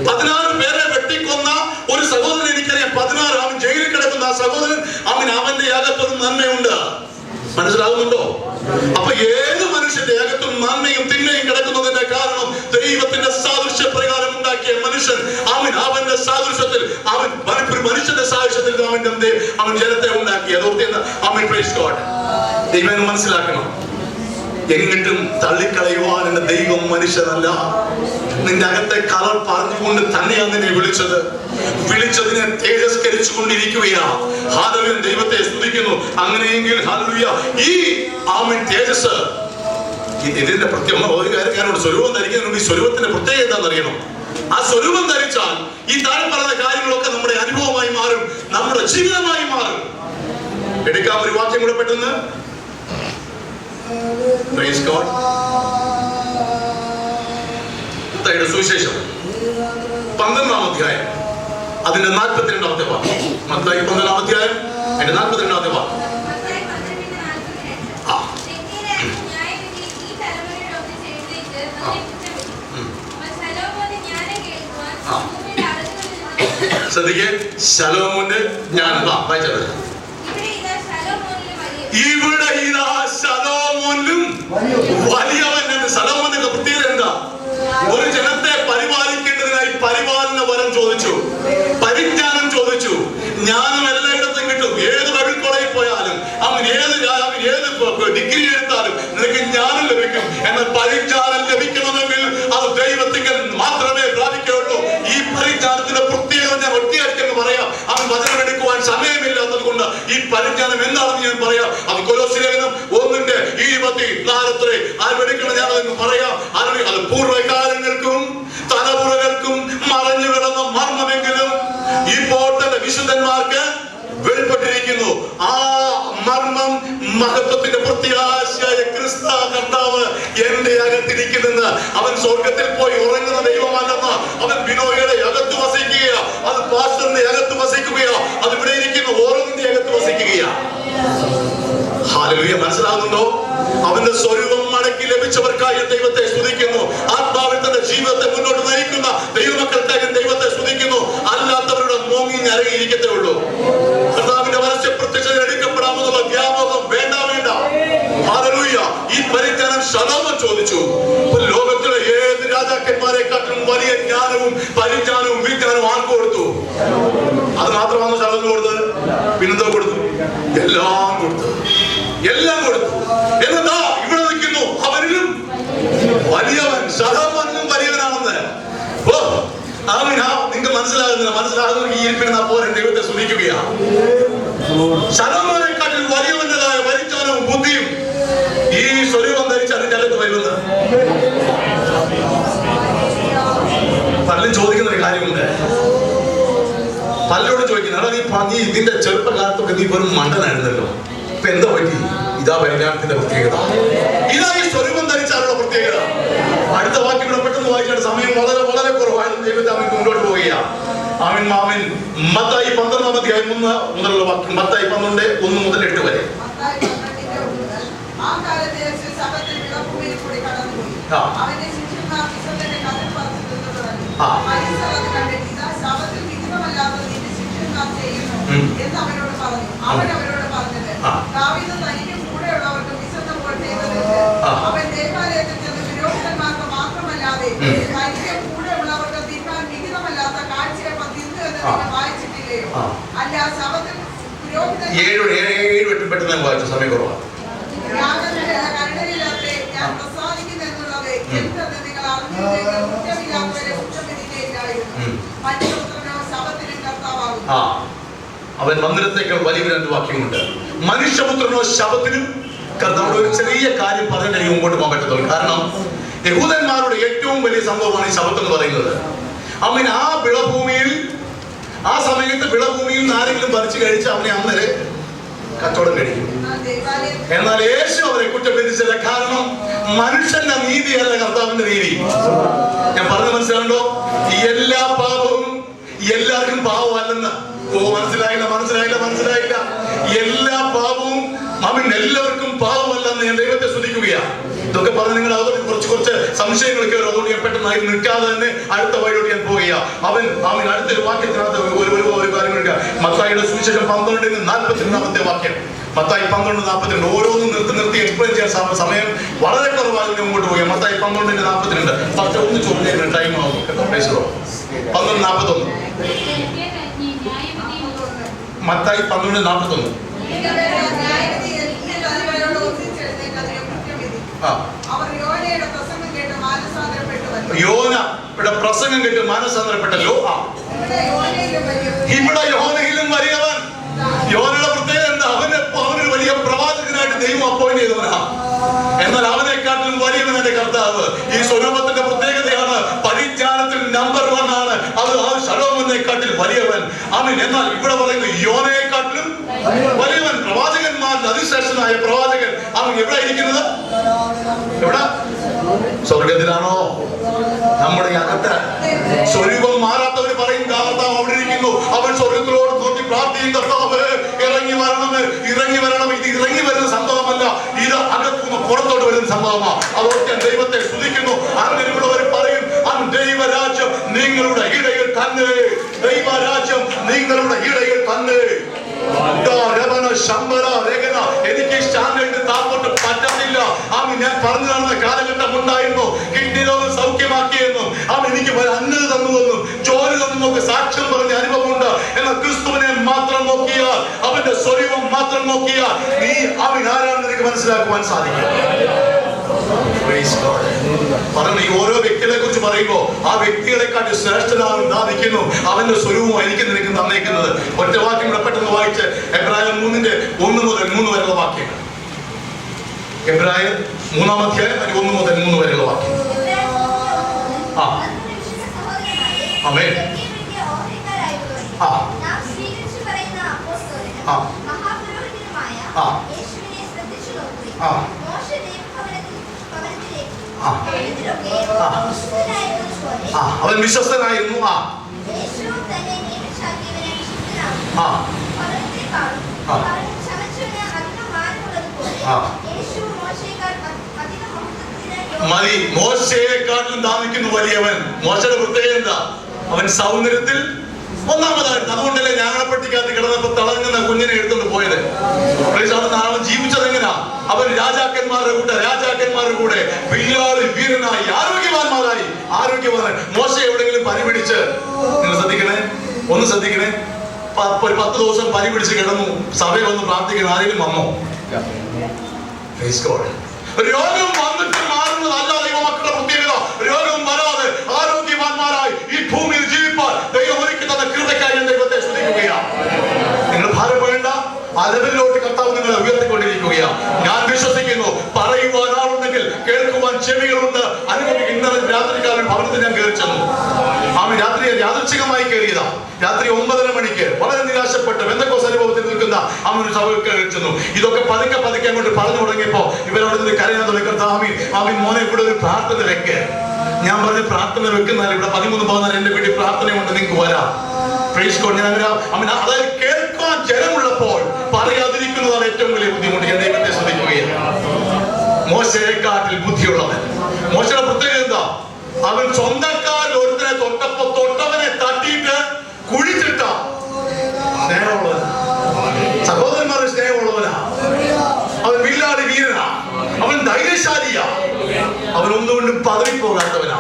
16 പേരെ വെട്ടിക്കൊന്ന ഒരു സഹോദരൻ എനിക്കറിയാം. 16 അവൻ ജയിലിൽ കിടക്കുന്ന ആ സഹോദരൻ അവന്റെ അകത്തൊരു നന്മയുണ്ട്. മനസ്സിലാകുന്നുണ്ടോ? അപ്പൊ ഏത് മനുഷ്യന്റെ അകത്തും നന്മയും തിന്മയും കിടക്കുന്നതിന്റെ കാരണം ദൈവത്തിന്റെ സാദൃശ്യ പ്രകാരം ഉണ്ടാക്കിയ മനുഷ്യൻ അവന്റെ സാദൃശ്യത്തിൽ മനുഷ്യന്റെ സാദൃശ്യത്തിൽ അവൻ ജനത്തെ ഉണ്ടാക്കി. അതോർത്ത് അവൻ പ്രൈസ് ഗോഡ്. ദൈവം മനസ്സിലാക്കണം. എന്നിട്ടും തള്ളിക്കളയുവാൻ എന്റെ ദൈവം മനുഷ്യനല്ല. നിന്റെ അകത്തെ കളർ പറഞ്ഞുകൊണ്ട് തന്നെയാണ് നിന്നെ വിളിച്ചതിനെ തേജസ്കരിച്ചു കൊണ്ടിരിക്കുകയാ. ഹല്ലേലൂയ, ദൈവത്തെ സ്തുതിക്കുന്നു. അങ്ങനെയെങ്കിൽ ഹല്ലേലൂയ, ഈ ആമേൻ തേജസ്, ഇതിന്റെ പ്രത്യേക ഒരു കാര്യക്കാരോട് സ്വരൂപം ധരിക്കുന്നുണ്ട്. ഈ സ്വരൂപത്തിന്റെ പ്രത്യേകത എന്താണെന്നറിയണം. ആ സ്വരൂപം ധരിച്ചാൽ ഈ താഴെ പറഞ്ഞ കാര്യങ്ങളൊക്കെ നമ്മുടെ അനുഭവമായി മാറും, നമ്മുടെ ജീവിതമായി മാറും. എടുക്കാം ഒരു വാക്യം കൂടെ പെട്ടെന്ന്. Praise God. മത്തായിയുടെ സുവിശേഷം 12-ാം അധ്യായം അതിന്റെ 42-ാമത്തെ വാക്യം. മത്തായി 12-ാം അധ്യായം അതിന്റെ 42-ാമത്തെ വാക്യം. ശ്രദ്ധിക്കേ, ശലോമോന്റെ ജ്ഞാനം. വായിച്ചത് ഇവിടെ ഇതാ ശലോമോനിലും വലിയവൻ. ശലോമോന്റെ പ്രത്യേകത എന്താ? ഒരു ജനത്തെ പരിപാലിക്കേണ്ടതിനായി പരിപാലന വരം ചോദിച്ചു, പരിജ്ഞാനം ചോദിച്ചു. ജ്ഞാനം എല്ലായിടത്തും കിട്ടും. ഏത് വഴിക്കോളയിൽ പോയാലും അവൻ ഏത് ഡിഗ്രി എടുത്താലും നിനക്ക് ജ്ഞാനം ലഭിക്കും. എന്നാൽ പരിജ്ഞാനം ലഭിക്കണമെങ്കിൽ അത് ദൈവത്തിൽ മാത്രമേ പ്രാപിക്കുകയുള്ളൂ. ഈ പരിജ്ഞാനത്തിന്റെ പ്രത്യേകത ഞാൻ ഒറ്റയടിക്കെന്ന് പറയാം. അവൻ വചനം എടുക്കുവാൻ സമയമില്ലാത്തത് കൊണ്ട് ഈ പരിജ്ഞാനം എന്താണെന്ന് ഞാൻ പറയാം. അത് കൊലോസ്യ ലേഖനം 1:24 ആരെടുക്കണം ഞാനതെന്ന് പറയാം. അത് പൂർവ്വകാലങ്ങൾക്കും തലമുറകൾക്കും മറഞ്ഞു കിടന്ന മർമ്മമെങ്കിലും ഇപ്പോൾ തന്നെ വിശുദ്ധന്മാർക്ക് വെളിപ്പെട്ടിരിക്കുന്നു. ആ മർമ്മം മഹത്വത്തിന്റെ പ്രത്യാശയായ ക്രിസ്തു കർത്താവ് എന്റെ അകത്തിരിക്കുന്നെന്ന്. അവൻ സ്വർഗത്തിൽ പോയി ഉറങ്ങുന്ന ദൈവമല്ലെന്ന്. അവൻ ബിനോയുടെ അകത്ത് വസിക്കുകയാ, അത് പാസ്റ്ററിന്റെ അകത്ത് വസിക്കുകയാ, അത് ഇവിടെ ഇരിക്കുന്ന ഓരോന്നിന്റെ അകത്ത് വസിക്കുകയാ. ഹല്ലേലൂയ, മനസ്സിലാകുന്നുണ്ടോ? അവന്റെ സ്വരൂപം മടക്കി ലഭിച്ചവർക്കായി ദൈവത്തെ സ്തുതിക്കുന്നു. ആത്മാവിൽ തന്റെ ജീവിതത്തെ മുന്നോട്ട് നയിക്കുന്ന ദൈവമക്കൾക്കായി ദൈവത്തെ സ്തുതിക്കുന്നു. അല്ലാത്തവരുടെ മോങ്ങി ഞരങ്ങിയിരിക്കത്തേ ഉള്ളൂ. കർത്താവിന്റെ പരസ്യ പ്രത്യക്ഷത എടുക്കപ്പെടാമെന്നുള്ള വ്യാമോഹം വേണ്ട. ഹല്ലേലൂയ, ഈ പരിജ്ഞാനം ശലോമോൻ ചോദിച്ചു. ലോകത്തിലെ ഏത് രാജാക്കന്മാരെക്കാട്ടിലും വലിയ ജ്ഞാനവും പരിജ്ഞാനവും വിജ്ഞാനവും ആർക്ക് കൊടുത്തു? അത് മാത്രമാണ് ശലോമോൻ കൊടുത്തത്. പിന്നെന്തോ കൊടുത്തു? എല്ലാം കൊടുത്തു. എന്നതാ ഇവിടെ നിൽക്കുന്നു അവരിലും വലിയവൻ. ശലോമോനും വലിയവനാണെന്ന്. നിങ്ങൾക്ക് മനസ്സിലാകുന്ന ഈ ഇരിപ്പിന് പോലെ ദൈവത്തെ സ്തുതിക്കുകയാ. ശലോമോനെക്കാട്ടിൽ വലിയവൻ്റെതായ പരിജ്ഞാനവും ബുദ്ധിയും ഈ സ്വരൂപം ധരിച്ച് അതിന്റെ അകത്ത് വരുമെന്ന് പലരും ചോദിക്കുന്ന ഒരു കാര്യമുണ്ട്. പലരോട് ചോദിക്കുന്നത്, നീ ഇതിന്റെ ചെറുപ്പകാലത്തൊക്കെ നീ വെറും മണ്ടനായിരുന്നല്ലോ, ഇപ്പൊ എന്താ പറ്റി? ഇതാ പരിജ്ഞാനത്തിന്റെ പ്രത്യേകത. ഇതാ ഈ സ്വരൂപം ധരിച്ചാലുള്ള പ്രത്യേകത. അടുത്ത വാക്യം കൂടെ പെട്ടെന്ന് വായിച്ചാൽ സമയം വളരെ വളരെ കുറവായിരുന്നു. ദൈവത്തെ അവൻ മുന്നോട്ട് പോവുകയാണ്. മത്തായി 12-ാം അധ്യായം 1 മുതലുള്ള വാക്യം. മത്തായി 12:1 മുതൽ 8 വരെ. പെട്ടെന്ന് വായിച്ച സമയം കുറവാണ്. അവൻ മന്ദിരത്തേക്കാൾ വലിയവരെന്ന് വാക്യമുണ്ട്. മനുഷ്യപുത്രനോ ശബത്തിനും കർത്താവിന്റെ ഒരു ചെറിയ കാര്യം പറഞ്ഞിട്ട് മുമ്പോട്ട് പോകാൻ പറ്റത്തുള്ളൂ. കാരണം യഹൂദന്മാരുടെ ഏറ്റവും വലിയ സംഭവമാണ് ഈ ശബത്ത് എന്ന് പറയുന്നത്. അവൻ ആ വിളഭൂമിയിൽ, ആ സമയത്ത് വിളഭൂമിയിൽ നിന്ന് ആരെങ്കിലും പറിച്ചു കഴിച്ച് അവനെ അന്നേരെ കച്ചവടം കഴിക്കും. എന്നാൽ യേശു അവരെ കുറ്റം വിധിച്ചില്ല. കാരണം മനുഷ്യന്റെ നീതിയല്ല കർത്താവിന്റെ നീതി. ഞാൻ പറഞ്ഞു മനസ്സിലാണ്ടോ? എല്ലാ പാപവും എല്ലാവർക്കും പാവമല്ലെന്ന്. മനസ്സിലായില്ല. എല്ലാ പാപവും അവൻ എല്ലാവർക്കും പാവമല്ലെന്ന് ഞാൻ ദൈവത്തെ സ്തുതിക്കുകയാണ്. ഇതൊക്കെ പറഞ്ഞ് നിങ്ങൾ അതുകൊണ്ട് കുറച്ച് സംശയങ്ങൾ കയറും. അതുകൊണ്ട് ഞാൻ പെട്ടെന്നായി നിൽക്കാതെ തന്നെ അടുത്ത വഴിയോട് ഞാൻ പോവുകയാണ്. അവൻ അടുത്തൊരു വാക്യത്തിനകത്ത് ഒരു കാര്യങ്ങൾ. മത്തായിയുടെ സുവിശേഷം 12:42 വാക്യം. മത്തായി 12:42. ഓരോന്നും നിർത്തി എക്സ്പ്ലെയിൻ ചെയ്യാൻ സമയം വളരെ കുറവായി മുമ്പോട്ട് പോവുക. മത്തായി 12:42. പക്ഷെ ഒന്ന് ചോദിക്കാൻ ടൈം ആവും. 12:41. മത്തായി 12:41. അവർ യോനയുടെ പ്രസംഗം കേട്ട് മാനസാന്തരപ്പെട്ടു. യോനയുടെ പ്രസംഗം കേട്ട് മാനസാന്തരപ്പെട്ടല്ലോ. ഇവിടെ യോനയിലും വലിയവൻ. യോനയുടെ പ്രത്യേകത എന്താ? അവനൊരു വലിയ പ്രവാചകനായിട്ട് ദൈവം അപ്പോയിന്റ് ചെയ്തവനാ. എന്നാൽ അവനെക്കാട്ടിലും വലിയവനെ കർത്താവ്. ഈ സ്വരൂപത്തിന്റെ പ്രത്യേകതയാണ് പരിജ്ഞാനത്തിൽ നമ്പർ 1 ആണ്. അത് ആ ശലോമോനെക്കാട്ടിൽ വലിയവൻ. ആമേൻ. എന്നാൽ ഇവിടെ പറയുന്നത് യോനയെക്കാട്ടിലും വലിയവൻ, പ്രവാചകന്മാരിൽ അതിശ്രേഷ്ഠനായ പ്രവാചകൻ. അവൻ എവിടെ ഇരിക്കുന്നത്? എവിടെ? സ്വർഗത്തിലാണോ? നമ്മുടെ അകത്ത് സ്വരൂപം മാറാത്തവര് പറയും കർത്താവ് അവിടെ ഇരിക്കുന്നു. അവൻ സ്വർഗത്തിലോട് നോക്കി പ്രാർത്ഥിക്കും, കർത്താവ് ഇറങ്ങി വരണമേ, ഇറങ്ങി വരണം. ഇത് ഇറങ്ങി വരുന്ന സംഭവമല്ല, ഇത് അകത്തുനിന്ന് പുറത്തോട്ട് വരുന്ന സംഭവമാണ്. അതോടെ ഞാൻ ദൈവത്തെ സ്തുതിക്കുന്നു. അങ്ങനെയുള്ളവർ പറയും, ദൈവരാജ്യം നിങ്ങളുടെ ഇടയിൽ തന്നെ, ദൈവരാജ്യം നിങ്ങളുടെ ഇടയിൽ തന്നെ. എനിക്ക് സ്റ്റാൻഡേർഡ് താപ്പോട്ട് പറ്റത്തില്ല. ഞാൻ പറഞ്ഞു നടന്ന കാലഘട്ടം ഉണ്ടായിരുന്നു. കിഡ്നി രോഗം സൗഖ്യമാക്കിയെന്നും എനിക്ക് അന്നത് തന്നുവെന്നും ജോലി തന്നൊക്കെ സാക്ഷ്യം പറഞ്ഞ അനുഭവമുണ്ട്. എന്നാൽ ക്രിസ്തുവിനെ മാത്രം നോക്കിയാൽ, അവന്റെ സ്വരൂപം മാത്രം നോക്കിയാൽ നീ അവൻ ആരാണെന്ന് എനിക്ക് മനസ്സിലാക്കുവാൻ സാധിക്കും. പറഞ്ഞു ഈ ഓരോ വ്യക്തികളെ കുറിച്ച് പറയുമ്പോ ആ വ്യക്തികളെക്കാട്ടി ശ്രേഷ്ഠനാണ് നിൽക്കുന്നു. അവന്റെ സ്വരൂപം എനിക്ക് നിനക്ക് തന്നേക്കുന്നത്. ഒറ്റ വാക്യം ഇവിടെ പെട്ടെന്ന് വായിച്ച് എബ്രായർ 3:1 മുതൽ 3 വരെയുള്ള വാക്യങ്ങൾ. എബ്രായർ 3-ാം അധ്യായം 1 മുതൽ 3 വരെയുള്ള വാക്യം. ആമേൻ. അവൻ വിശ്വസ്തനായിരുന്നു. മതി. മോശയെക്കാട്ടിലും ദാനിക്കുന്നു വലിയവൻ. മോശയുടെ പ്രത്യേകത എന്താ? അവൻ സൗന്ദര്യത്തിൽ ഒന്നാമതായിരുന്നു. അതുകൊണ്ടല്ലേ ഞാങ്ങണപ്പെട്ടിക്കകത്ത് കിടന്നപ്പോ തിളങ്ങുന്ന കുഞ്ഞിനെ എടുത്തോണ്ട് പോയത്. അവൻ ജീവിച്ചത് എങ്ങനെയാ? അവൻ രാജാക്കന്മാരുടെ കൂടെ വില്ലാളി വീരനായി ആരോഗ്യവാന്മാരായി. മോശ എവിടെയെങ്കിലും പനി പിടിച്ച്, നിങ്ങൾ ശ്രദ്ധിക്കണേ, ഒന്ന് ശ്രദ്ധിക്കണേ, 10 ദിവസം പനി പിടിച്ച് കിടന്നു, സഭയിൽ വന്ന് പ്രാർത്ഥിക്കണം, ആരെങ്കിലും വന്നോ? രോഗം വന്നിട്ട് മാറുന്നതല്ല ദൈവമക്കളുടെ പ്രത്യേകത. രോഗം വരാതെ ആരോഗ്യവാന്മാരായി ഈ ഭൂമിയിൽ ജീവിപ്പാൻ ദൈവം ഒരുക്കി തന്ന കൃപയ്ക്കായി ഞാൻ ദൈവത്തെ സ്തുതിക്കുകയാണ്. നിങ്ങൾ ഭാരപ്പെടേണ്ട, ആ ലെവലിലോട്ട് കർത്താവ് നിങ്ങളെ ഉയർത്തിക്കൊണ്ടിരിക്കുകയാണ്. ഞാൻ വിശ്വസിക്കുന്നു, പറയുവാൻ ആളുണ്ടെങ്കിൽ കേൾക്കുവാൻ ചെവികളുണ്ട്. അനുഭവിക്കും. ഇന്നലെ രാത്രികാലം ഭവനത്തിൽ ഞാൻ കയറി ചെന്നു. രാത്രി യാദൃച്ഛികമായി കയറിയതാ. രാത്രി 9:30 മണിക്ക് വളരെ നിരാശപ്പെട്ട് പെന്തക്കോസ്ത് അനുഭവത്തിൽ നിൽക്കുന്ന ഒരു സഭയിൽ കയറി ചെന്നു. ഇതൊക്കെ പതുക്കെ അങ്ങോട്ട് പറഞ്ഞു തുടങ്ങിയപ്പോ ഇവരവിടെ നിന്ന് കരയാൻ തുടങ്ങി. ആമീൻ മോനെ, ഇവിടെ ഒരു പ്രാർത്ഥന വെക്ക്. ഞാൻ പറഞ്ഞു, പ്രാർത്ഥന വെക്കുന്നാൽ ഇവിടെ 13 പോകുന്നാൽ എന്റെ വീട്ടിൽ പ്രാർത്ഥനയുണ്ട്, നിങ്ങൾക്ക് വരാം. അതായത് കേൾക്കാൻ ജനമുള്ളപ്പോൾ പറയാതിരിക്കുന്നതാണ് ഏറ്റവും വലിയ ബുദ്ധിമുട്ട്. ഞാൻ ദൈവത്തെ ശ്രദ്ധിക്കുകയാണ്. മോശയെക്കാട്ടിൽ ബുദ്ധിയുള്ളവൻ. മോശയുടെ പ്രത്യേകത എന്താ? അവൻ സ്വന്തക്കാരിൽ ഒരുത്തനെ തൊട്ടവനെ തട്ടിയിട്ട് കുഴിച്ചിട്ട സ്നേഹമുള്ളവൻ. സഹോദരന്മാരുടെ സ്നേഹമുള്ളവനാ. അവൻ വില്ലാടി വീരനാ. അവൻ ധൈര്യശാലിയാ. അവൻ ഒന്നുകൊണ്ടും പതറിപ്പോകാത്തവനാ.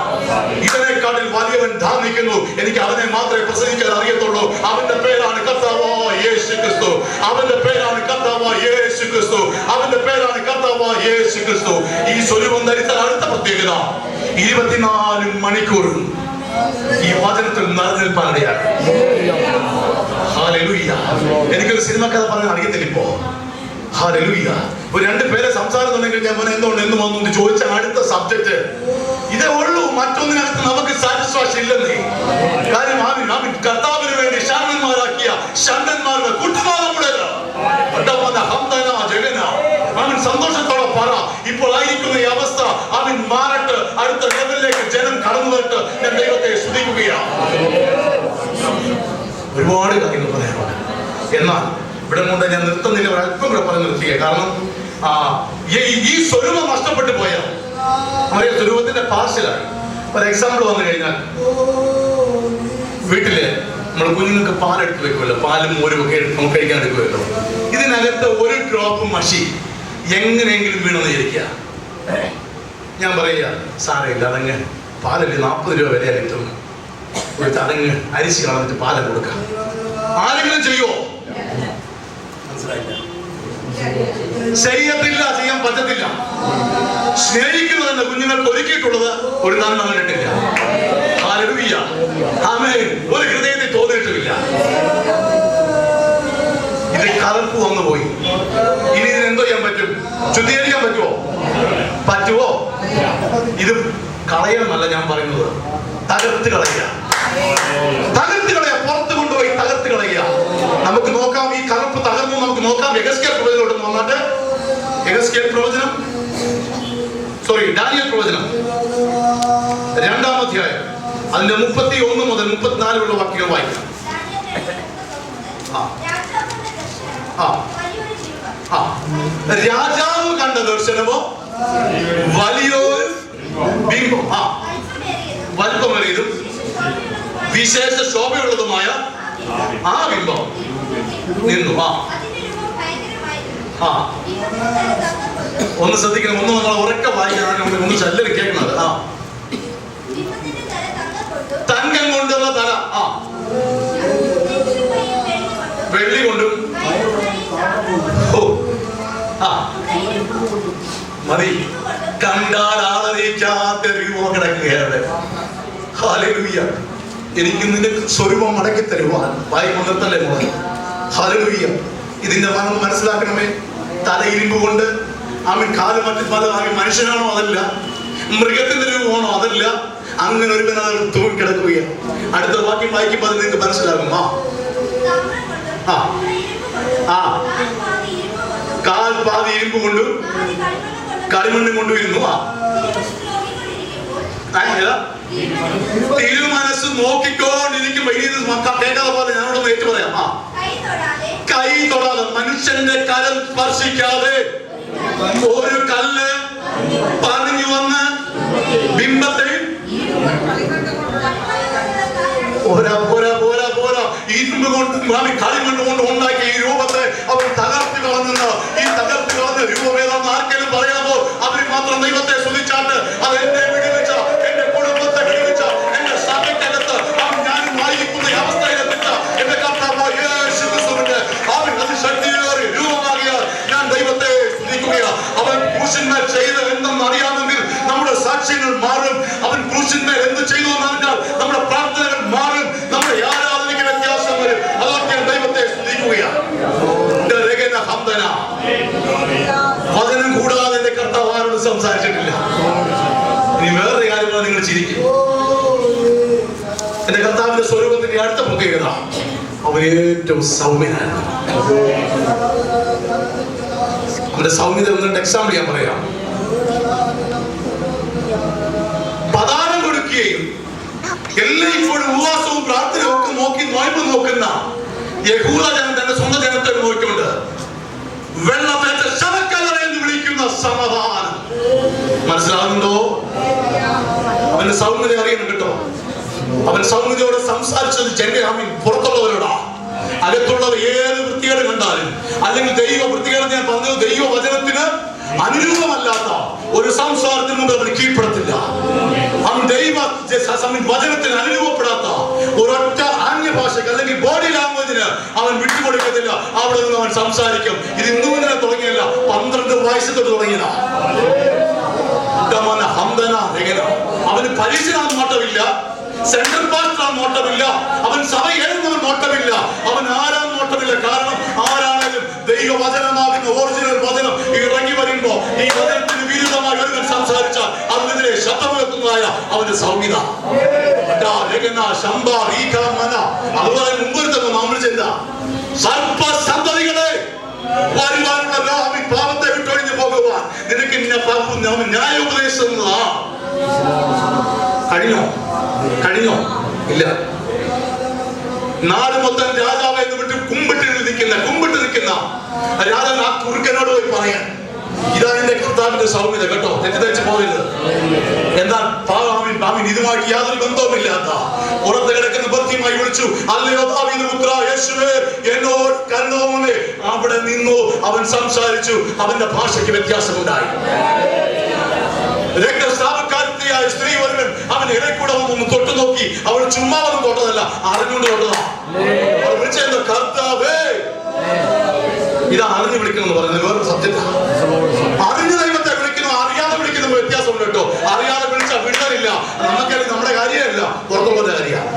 ഇതിനെക്കാട്ടിൽ വലിയവൻ ധാർമ്മിക്കുന്നു. എനിക്ക് അവനെ മാത്രമേ പ്രസംഗിക്കാൻ അറിയത്തുള്ളൂ. അവന്റെ പേരാണ് കർത്താവായ യേശു ക്രിസ്തു. അവന്റെ പേരാണ് കർത്താവായ യേശു ക്രിസ്തു. അവന്റെ പേരാണ് കർത്താവായ യേശു ക്രിസ്തു. ഈ സ്വരൂപം ധരിച്ചാൽ അടുത്ത പ്രത്യേകത, 24 മണിക്കൂറും ഈ വചനത്തിൽ നിലനിൽപ്പാനിടയാണ്. ഹല്ലേലൂയ. എനിക്കൊരു സിനിമ കഥ പറയാൻ അറിയത്തില്ല ഇപ്പോ. ഹല്ലേലൂയ. ഒരു 2 പേരെ സംസാരം തുടങ്ങി ഞാൻ എന്തുകൊണ്ട് എന്ന് വന്നു ചോദിച്ചാൽ അടുത്ത സബ്ജക്ട് ഇതേ ഉള്ളൂ. മറ്റൊന്നിനകത്ത് നമുക്ക് സാറ്റിസ്ഫാക്ഷൻ ഇല്ലെന്നേ. കാര്യം കർത്താവിന് വേണ്ടി ഷാണ്ടന്മാരാക്കിയ ഷണ്ടന്മാരുടെ കൂട്ടമാണ് നമ്മുടെ. സന്തോഷത്തോടെ പറ, ഇപ്പോൾ ആയിരിക്കുന്ന ഈ അവസ്ഥ മാറട്ടെ. അടുത്ത ലെവലിലേക്ക് ജനം കടന്നു വരട്ടെ. ഞാൻ ദൈവത്തെ സ്തുതിക്കുകയാണ്. ഒരുപാട് കാര്യങ്ങൾ പറയാനുണ്ട്. എന്നാൽ ഇവിടെ കൊണ്ട് ഞാൻ നിർത്തുന്നില്ല, ഒരല്പം കൂടെ പറഞ്ഞ് നിർത്തിയ. കാരണം ഈ സ്വരൂപം നഷ്ടപ്പെട്ടു പോയാൽ നമ്മുടെ സ്വരൂപത്തിന്റെ പാർശ്വലായി. ഒരു എക്സാമ്പിൾ വന്നു കഴിഞ്ഞാൽ, വീട്ടില് നമ്മൾ കുഞ്ഞുങ്ങൾക്ക് പാലെടുത്ത് വെക്കുമല്ലോ, പാലും മോരും ഒക്കെ നമുക്ക് കഴിക്കാൻ എടുക്കുമല്ലോ. ഇതിനകത്ത് ഒരു ഡ്രോപ്പ് മഷി എങ്ങനെയെങ്കിലും വീണെന്ന് ഇരിക്കുക. ഞാൻ പറയുക, സാരമില്ല, അതങ്ങ് പാലല്ലേ 40 രൂപ വില ലിറ്റർ, അതങ്ങ് അരിച്ച് കളഞ്ഞിട്ട് പാലം കൊടുക്കാം. ആരെങ്കിലും ചെയ്യുമോ? മനസ്സിലായില്ല. ചെയ്യത്തില്ല, ചെയ്യാൻ പറ്റത്തില്ല. സ്നേഹിക്കുന്നതിന്റെ കുഞ്ഞുങ്ങൾക്ക് ഒരുക്കിയിട്ടുള്ളത് ഒരു നന്മ കണ്ടിട്ടില്ല. ഹല്ലേലൂയ, ആമേൻ. ഒരു ഹൃദയത്തിൽ തോന്നിയിട്ടുമില്ല. ഇത് കലർപ്പ് വന്നു പോയി. ഇനി ഇതിനെന്തോ ചെയ്യാൻ പറ്റും? ശുദ്ധീകരിക്കാൻ പറ്റുമോ? ഇത് കളയാന്നല്ല ഞാൻ പറയുന്നത്, തകർത്ത് കളയുക. പുറത്ത് കൊണ്ടുപോയി തകർത്ത് കളയുക. നമുക്ക് നോക്കാം, ഈ കലർപ്പ് തകർന്നു നമുക്ക് നോക്കാം. യെഹെസ്കേൽ പ്രവചനത്തോട് വന്നിട്ട് ഡാനിയേൽ പ്രവചനം 2-ാം അധ്യായം അതിന്റെ 31 മുതൽ 34 ഉള്ള വാക്യങ്ങൾ വായിക്കാം. രാജാവ് കണ്ട ദർശനമോ വലിയൊരു ബിംബം, വലിപ്പമേറിയതും വിശേഷ ശോഭയുള്ളതുമായ ആ ബിംബം നിന്നു. ഒന്ന് ശ്രദ്ധിക്കണം, ഒന്ന് നമ്മൾ ഉറക്കെ വായിക്കണം, ഒന്ന് ശല്യം കേൾക്കുന്നത്. തങ്കം കൊണ്ടുള്ള തല, വെള്ളി കൊണ്ടും മതി, കണ്ടാൽ ആളറിയിക്കാത്ത രൂപം കിടക്കുകയാണ്. ഹല്ലേലൂയ. എനിക്ക് നിന്റെ സ്വരൂപം മടക്കി തരുവാൻ വായി കൊണ്ടിട്ടല്ലേ മോളെ. ഹല്ലേലൂയ. ഇതിന്റെ മനം മനസ്സിലാക്കണമേ. തലയിരുമ്പ് കൊണ്ട് അവൻ കാല് മറ്റു പല മനുഷ്യനാണോ? അതല്ല. മൃഗത്തിന്റെ രൂപമാണോ? അതല്ല. അങ്ങനെ ഒരുവൻ അത് തൂങ്ങിക്കിടക്കുകയാണ്. അടുത്ത വാക്യം വായിക്കുമ്പോൾ അത് നിങ്ങൾക്ക് മനസ്സിലാകും. കാൽ പാതി ഇരുമ്പ് കൊണ്ടും കളിമണ്ണും കൊണ്ടുവരുന്നു. തിരുമനസ് നോക്കിക്കൊണ്ടിരിക്കുമ്പോ ഇനി കേൾക്കാതെ പോലെ ഞാനോടൊന്ന് ഏറ്റു പറയാം. കൈ തൊടാതെ, മനുഷ്യന്റെ കരം സ്പർശിക്കാതെ ഒരു കല്ല് പറഞ്ഞു വന്ന് ബിംബത്തെ ഇരുമ്പ് കൊണ്ട് കളിമണ്ണ് കൊണ്ട് ഉണ്ടാക്കിയ ഈ രൂപത്തെ അവർ തകർത്തി കളഞ്ഞെന്ന്. ഈ തകർത്തി കളഞ്ഞ രൂപം ഏതാണെന്ന് ആർക്കെങ്കിലും പറയാമോ? അവര് മാത്രം ദൈവത്തെ സ്തുതിച്ചാട്ട് അത് എന്നെ വിടുവിച്ച, എന്റെ കുടുംബത്തെ വിടുവിച്ച, എന്റെ സഭയ്ക്കകത്ത് അവൻ ഞാനും ആയിരിക്കുന്ന അവസ്ഥയിലെത്തിച്ച എന്റെ കർത്താവായ യേശു ക്രിസ്തുവിന്റെ അവൻ അതിശക്തിയേറിയ രൂപമാകിയാൽ ഞാൻ ദൈവത്തെ സ്തുതിക്കുകയാണ്. അവൻ ക്രൂശിന്മേൽ ചെയ്ത് എന്തെന്ന് അറിയാമെങ്കിൽ നമ്മുടെ സാക്ഷ്യങ്ങൾ മാറും. അവൻ ക്രൂശിന്മേൽ എന്ത് ചെയ്തു എന്നറിഞ്ഞാൽ നമ്മുടെ പ്രാർത്ഥനകൾ മാറും, നമ്മുടെ ആരാധനയ്ക്ക് വ്യത്യാസം വരും. അതുകൊണ്ട് ഞാൻ ദൈവത്തെ സ്തുതിക്കുകയാണ്. വചനം കൂടാതെ എന്റെ കർത്താവ് ആരോട് സംസാരിച്ചിട്ടില്ല. ഇനി വേറൊരു കാര്യമാണ്, നിങ്ങൾ ചിരിക്കും. എന്റെ കർത്താവിന്റെ സ്വരൂപത്തിന്റെ അടുത്ത പ്രത്യേകത, അവൻ ഏറ്റവും സൗമ്യനാണ്. അവന്റെ സൗമ്യത ഒന്നും എക്സാമ്പിൾ ഞാൻ പറയാം. പതാരം കൊടുക്കുകയും എല്ലായ്പ്പോഴും ഉപവാസവും പ്രാർത്ഥനയും ഒക്കെ നോക്കി നോയമ്പ് നോക്കുന്ന യഹൂദ ജനം തന്റെ സ്വന്തം ജനത്തെ നോക്കിക്കൊണ്ട് വെള്ളമേറ്റ ശവക്കല്ലറ എന്ന് വിളിക്കുന്ന സമാധാനം. മനസ്സിലാകുന്നുണ്ടോ? അവന്റെ സൗമ്യത അറിയണം കേട്ടോ. അവൻ സൗമ്യതയോടെ സംസാരിച്ചത് ജനഹാമി പുറത്തുള്ളവരോടാ. അകത്തുള്ളവർ ഏത് വൃത്തികേട് കണ്ടാലും, അല്ലെങ്കിൽ ദൈവ വൃത്തികേട് ഞാൻ പറഞ്ഞത് ദൈവവചനത്തിന് അനുരൂപമല്ലാത്ത ഒരു സംസാരത്തിന് മുമ്പ് അവന് കീഴ്പ്പെടത്തില്ല. അവൻ വചനത്തിന് അനുരൂപപ്പെടാത്ത ഒരൊറ്റ അന്യഭാഷയ്ക്ക് അല്ലെങ്കിൽ ബോഡി ലാംഗ്വേജിന് അവൻ വിട്ടുകൊടുക്കത്തില്ല. അവിടെ നിന്ന് അവൻ സംസാരിക്കും. ഇത് ഇന്നു മുതലേ തുടങ്ങിയല്ല, 12 വയസ്സ് തൊട്ട് തുടങ്ങിയതാ. അവന് പരിശീലനം നോട്ടമില്ല, സെൻട്രൽ പാസ്റ്റർ നോട്ടമില്ല, അവൻ സഭ ഏതെന്നവൻ നോട്ടമില്ല, അവൻ ആരാൻ നോട്ടമില്ല. കാരണം ആരാണെങ്കിലും ദൈവവചനമാകുന്ന ഒറിജിനൽ വചനം ഇറങ്ങി വരുമ്പോ ഈ വചനത്തിന് വിരുദ്ധമായി ഒരുവൻ സംസാരിച്ചാൽ അതിനെതിരെ ശബ്ദമുയർത്തുന്നതായ അവന്റെ സൗമ്യത. അതുപോലെ മുമ്പൊരുത്തം നമ്മൾ ചെയ്ത സർപ്പസന്തതികളെ വരുവാനുള്ള പാപത്തെ വിട്ടൊഴിഞ്ഞു പോകുവാൻ നിനക്ക് ന്യായോപദേശം കഴിഞ്ഞോ? ഇല്ല. നാട് മൊത്തം രാജാവ് എന്ന് വിട്ട് കുമ്പിട്ട് നിൽക്കുന്ന രാജാവ് ആ കുറുക്കനോട് പോയി പറയാൻ, ഇതാ എന്റെ കർത്താവിന്റെ സൗമ്യത കേട്ടോ, തെറ്റിദ്ധരിച്ച് പോകരുത്. എന്നാൽ പാവൻ ഇതുമായിട്ട് യാതൊരു ബന്ധവുമില്ലാത്ത പുറത്ത് കിടക്കുന്ന ഭർത്തിയുമായി വിളിച്ചു, അല്ലയോ ദാവീദ് പുത്രാ യേശുവേ എന്നോട് കരുണോമേ. അവിടെ നിന്നു അവൻ സംസാരിച്ചു. അവന്റെ ഭാഷയ്ക്ക് വ്യത്യാസമുണ്ടായി. രക്തസ്രാവക്കാരിയായ സ്ത്രീ ഒരുവൻ അവൻ ഇടയ്ക്കൂടെ ഒന്ന് തൊട്ടു നോക്കി. അവൾ ചുമ്മാ ഒന്നും തൊട്ടതല്ല, അറിഞ്ഞുകൊണ്ട് തൊട്ടതാ. അവൾ വിളിച്ചെന്താ, കർത്താവേ ഇത് അറിഞ്ഞു വിളിക്കണം എന്ന് പറയുന്നത് വേറൊരു സബ്ജക്റ്റ്. അറിഞ്ഞ ദൈവത്തെ വിളിക്കുന്നു, അറിയാതെ വിളിക്കുന്ന വ്യത്യാസമുണ്ട് കേട്ടോ. അറിയാതെ വിളിച്ചാൽ വിടുതലില്ല. നമുക്കറിയാം നമ്മുടെ കാര്യമല്ല, പുറത്തുള്ളവരുടെ കാര്യമാണ്.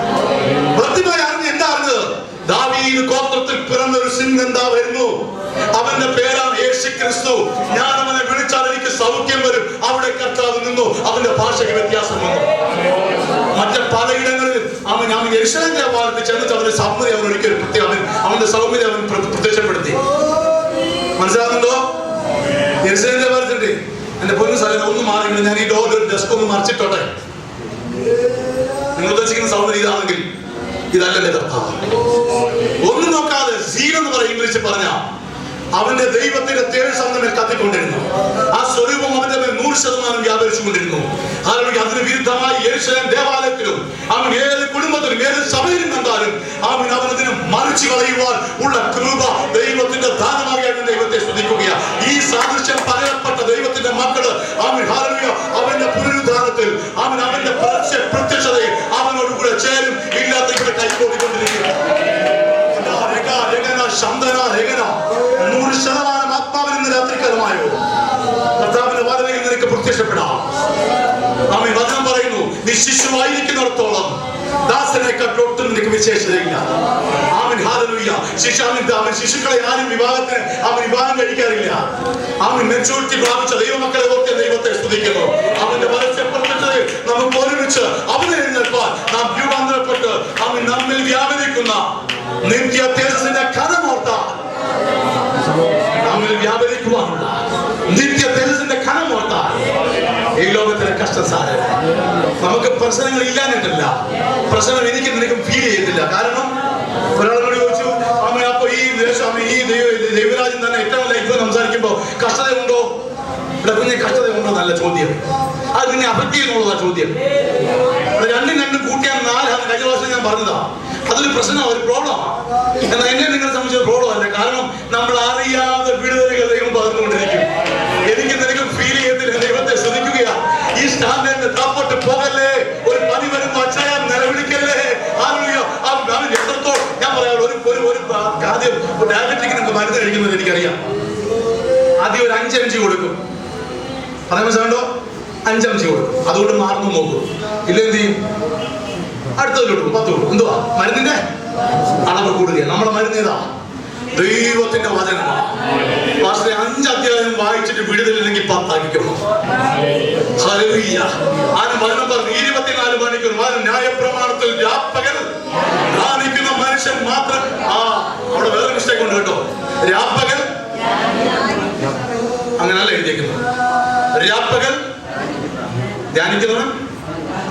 കൃത്യമായി അറിഞ്ഞ് എന്താ അറിഞ്ഞത്? ദാവീദ് ഗോത്രത്തിൽ പിറന്ന ഒരു സിംഹന്താ വരുന്നു, അവന്റെ പേരാണ് യേശു ക്രിസ്തു. ഞാൻ അവനെ വിളിച്ചാൽ എനിക്ക് സൗഖ്യം വരും. അവിടെ കർത്താവ് നിന്നു. അവന്റെ ഭാഷയ്ക്ക് വ്യത്യാസം വന്നു. മറ്റ് പലയിടങ്ങളിൽ അവൻ യെരൂശലേം ദേവാലയത്തിൽ ചെന്നിട്ട് അവന്റെ സൗമ്യത അവൻ ഒരിക്കലും അവന്റെ സൗമ്യത അവൻ പ്രത്യക്ഷപ്പെടുത്തി. മനസ്സിലാകുന്നുണ്ടോ? യെരൂശലേം ദേവാലയത്തിന്റെ എന്റെ പൊന്നു സ്ഥലം ഒന്ന് മാറി, ഞാൻ ഈ ഡോർ ഡെസ്ക് ഒന്ന് മറിച്ചിട്ടോട്ടെ. നിങ്ങൾ ഉദ്ദേശിക്കുന്ന സൗന്ദര്യം ഇതാണെങ്കിൽ ഇതല്ല എന്റെ കർത്താവ്. ഒന്നും നോക്കാതെ സീൻ എന്ന് പറയും ഇംഗ്ലീഷിൽ പറഞ്ഞ അവന്റെ ദൈവത്തിന്റെ തേജസ് അവന്റെ മേൽ കത്തിക്കൊണ്ടിരുന്നു. ആ സ്വരൂപം അവന്റെ മേൽ 100% വ്യാപരിച്ചുകൊണ്ടിരുന്നു. അതിന് വിരുദ്ധമായി യെരൂശലേം ദേവാലയത്തിലും അവൻ ഏത് കുടുംബത്തിലും ഏത് സഭയിലും കണ്ടാലും അവനതിന് മറിച്ചു കളയുവാൻ ഉള്ള കൃപ ദൈവത്തിന്റെ ദാനമായി ദൈവത്തെ സ്തുതിക്കുക. ഈ സാദൃശ്യം പറയപ്പെട്ട ദൈവത്തിന്റെ മക്കള് അവന്റെ പുനരുദ്ധാനത്തിൽ അവന്റെ പ്രത്യക്ഷതയിൽ അവനോടുകൂടെ ചേരും. ഇല്ലാത്ത ഇവിടെ കൈകൊണ്ടിരിക്കും. 100% ആത്മാവിൽ ഇന്ന് രാത്രികാലമായോ കർത്താവിന്റെ വരവിൽ നിനക്ക് പ്രത്യക്ഷപ്പെടാം. ആമേൻ. വചനം പറയുന്നു, നീ ശിശുവായിരിക്കുന്നിടത്തോളം ദാസനെക്കാട്ടൊട്ടും നിനക്ക് വിശേഷതയില്ല. ആമേൻ. ഹല്ലേലൂയ. ശിശുക്കളെ ആരും വിവാഹം കഴിക്കാറില്ല. ആമേൻ. മെച്ചൂരിറ്റി പ്രാപിച്ച ദൈവമക്കളെ ഓർത്ത് ദൈവത്തെ സ്തുതിക്കുന്നു. അവന്റെ പരസ്യപ്രത്യക്ഷതയിൽ നമുക്ക് ഒരുമിച്ച് അവനെ എഴുന്നേൽപ്പാൻ നാം രൂപാന്തരപ്പെട്ട് അവൻ നമ്മിൽ വ്യാപരിക്കുന്ന നിത്യ തേജസ്സിന്റെ കനമോർത്താൽ നമ്മിൽ വ്യാപരിക്കുവാനുള്ള നിത്യ തേജസ്സിന്റെ കനമോർത്താൽ ഈ ലോകത്തിലെ കഷ്ടം സാരം നമുക്ക് പ്രശ്നങ്ങൾ ഇല്ലാഞ്ഞിട്ടില്ല. പ്രശ്നം എനിക്ക് നിനക്കും ഫീൽ ചെയ്യത്തില്ല. കാരണം ഒരാളോട് ചോദിച്ചു, അപ്പൊ ഈ ദൈവരാജ്യം തന്നെ ഏറ്റവും ലൈഫ് സംസാരിക്കുമ്പോ കഷ്ടതയുണ്ടോ? ഇവിടെ കുഞ്ഞെ കഷ്ടതയുണ്ടോ? നല്ല ചോദ്യം. അത് നിന്നെ അഫക്ട് ചെയ്യുന്നുള്ളതാ ചോദ്യം. രണ്ടും കൂട്ടിയാൽ 4 കഴിഞ്ഞ പ്രാവശ്യം ഞാൻ പറഞ്ഞതാ. അതൊരു പ്രശ്നമാണ്, ഒരു പ്രോബ്ലമാണ്. എന്നാൽ എന്നെ നിങ്ങളെ സംബന്ധിച്ച പ്രോബ്ലം അല്ല. കാരണം നമ്മൾ അറിയാതെ വിടുതലുകൾ ദൈവം പകർന്നുകൊണ്ടിരിക്കും. എനിക്ക് നിനക്കും ഫീൽ ചെയ്യത്തില്ല. ദൈവത്തെ ശ്രദ്ധിക്കുക. ഈ സ്റ്റാൻഡേർഡ് താപ്പോട്ട് പോകല്ലേ. ഒരു പനി വരുമ്പോ അച്ഛാൻ നിലവിളിക്കല്ലേ. എത്രത്തോളം ഞാൻ പറയാം. ആദ്യം ഡയബറ്റിക് നമുക്ക് മരുന്ന് കഴിക്കുന്നത് എനിക്കറിയാം. ആദ്യം ഒരു 5 mg കൊടുക്കും. പറയാൻ മനസ്സിലുണ്ടോ? 5 mg കൊടുക്കും. അതുകൊണ്ട് മാറുന്നു നോക്കും. ഇല്ലെന്ത് ചെയ്യും? അടുത്തത് കൊടുക്കും, 10 കൊടുക്കും. എന്തുവാ? മരുന്നിന്റെ അളവ് കൂടുക. നമ്മുടെ മരുന്ന് ഏതാ? ദൈവത്തിന്റെ വചനമാണ്. 5 അധ്യായം വായിച്ചിട്ട് വിടുതലില്ലെങ്കിൽ 10 ആക്കിക്കണം. ഹല്ലേലൂയ. ആരും വചനം പറഞ്ഞു 24 മണിക്കൂർ ന്യായപ്രമാണത്തിൽ രാപ്പകൽ ധ്യാനിക്കുന്ന മനുഷ്യൻ മാത്രം. അവിടെ വേറെ മിസ്റ്റേക്ക് ഉണ്ട് കേട്ടോ. രാപ്പകൽ അങ്ങനെയല്ല എഴുതിയേക്കുന്നത്. രാപ്പകൽ ധ്യാനിക്കുന്നവൻ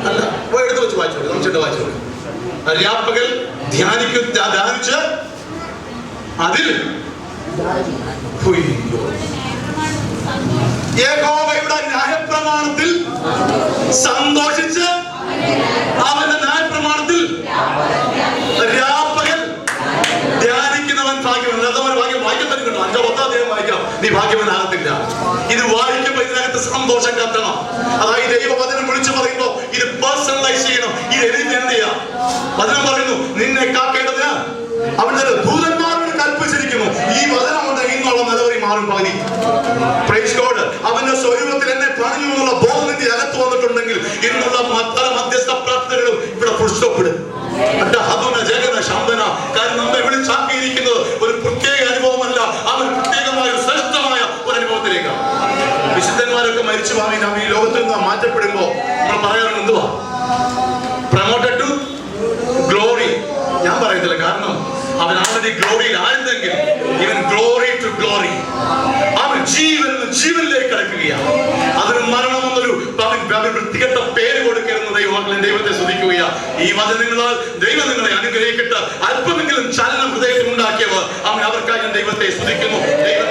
അല്ല. എടുത്ത് വെച്ച് വായിച്ചോളൂ. നമുക്ക് വായിച്ചോളൂ. രാപ്പകൽ ധ്യാനിച്ച് അതിൽ യഹോവയുടെ ന്യായപ്രമാണത്തിൽ സന്തോഷിച്ച് അവന്റെ ന്യായപ്രമാണത്തിൽ രാപ്പകൽ ധ്യാനിക്കുന്നവൻ ഭാഗ്യവൻ. വാക്യം തന്നെ കിട്ടും. 5-10 അധ്യായം വായിക്കാം, നീ ഭാഗ്യവനാകത്തില്ല. ഇത് വായിക്കുമ്പോ ഇതിനകത്ത് സന്തോഷം കത്തണം. അതായത് ദൈവവചനം വിളിച്ചു പറയുമ്പോ ഇത് പേഴ്സണലൈസ് ചെയ്യണം. ഇത് എഴുതി എന്ത് ചെയ്യാം? വചനം പറയുന്നു, നിന്നെ കാക്കേണ്ടതിന് അവന്റെ ദൂതന്മാരോട് കൽപ്പിച്ചിരിക്കുന്നു. ഈ വചനം കൊണ്ട് ഇന്നുള്ള നിലവറി മാറും പകുതി. Praise God. അവന്റെ സ്വരൂപത്തിൽ എന്നെ പണിഞ്ഞു എന്നുള്ള ബോധം നിന്റെ അകത്ത് വന്നിട്ടുണ്ടെങ്കിൽ ഇന്നുള്ള പല മധ്യസ്ഥ പ്രാർത്ഥനകളും ഇവിടെ പുഷ്ടപ്പെടും. കാരണം നമ്മെ വിളിച്ചാക്കിയിരിക്കുന്നത് ഒരു പ്രത്യേക അനുഭവമല്ല, അവൻ പ്രത്യേകമായ ശ്രേഷ്ഠമായ ഒരു അനുഭവത്തിലേക്കാണ്. വിശുദ്ധന്മാരൊക്കെ മരിച്ചു വാങ്ങി നാം ഈ ലോകത്തിൽ നിന്ന് മാറ്റപ്പെടുമ്പോ നമ്മൾ പറയാറുണ്ട്, എന്തുവാ? Promoted to glory. ഞാൻ പറയത്തില്ല, കാരണം അവൻ ആൾറെഡി ഗ്ലോറിയിൽ ആയിരുന്നെങ്കിൽ ഇവൻ ഗ്ലോറി ടു ഗ്ലോറി. അവൻ ജീവനിലേക്ക് കടക്കുകയാണ്. അതിന് മരണം എന്നൊരു വൃത്തികെട്ട പേര് കൊടുക്കരുന്ന ദൈവമക്കളെ ദൈവത്തെ സ്തുതിക്കുക. ഈ വചനങ്ങളാൽ ദൈവം നിങ്ങളെ അനുഗ്രഹിക്കട്ടെ. അല്പമെങ്കിലും ചലനം ഹൃദയത്തിൽ ഉണ്ടാക്കിയവർ അവൻ അവർക്കായി ദൈവത്തെ സ്തുതിക്കുന്നു. ദൈവം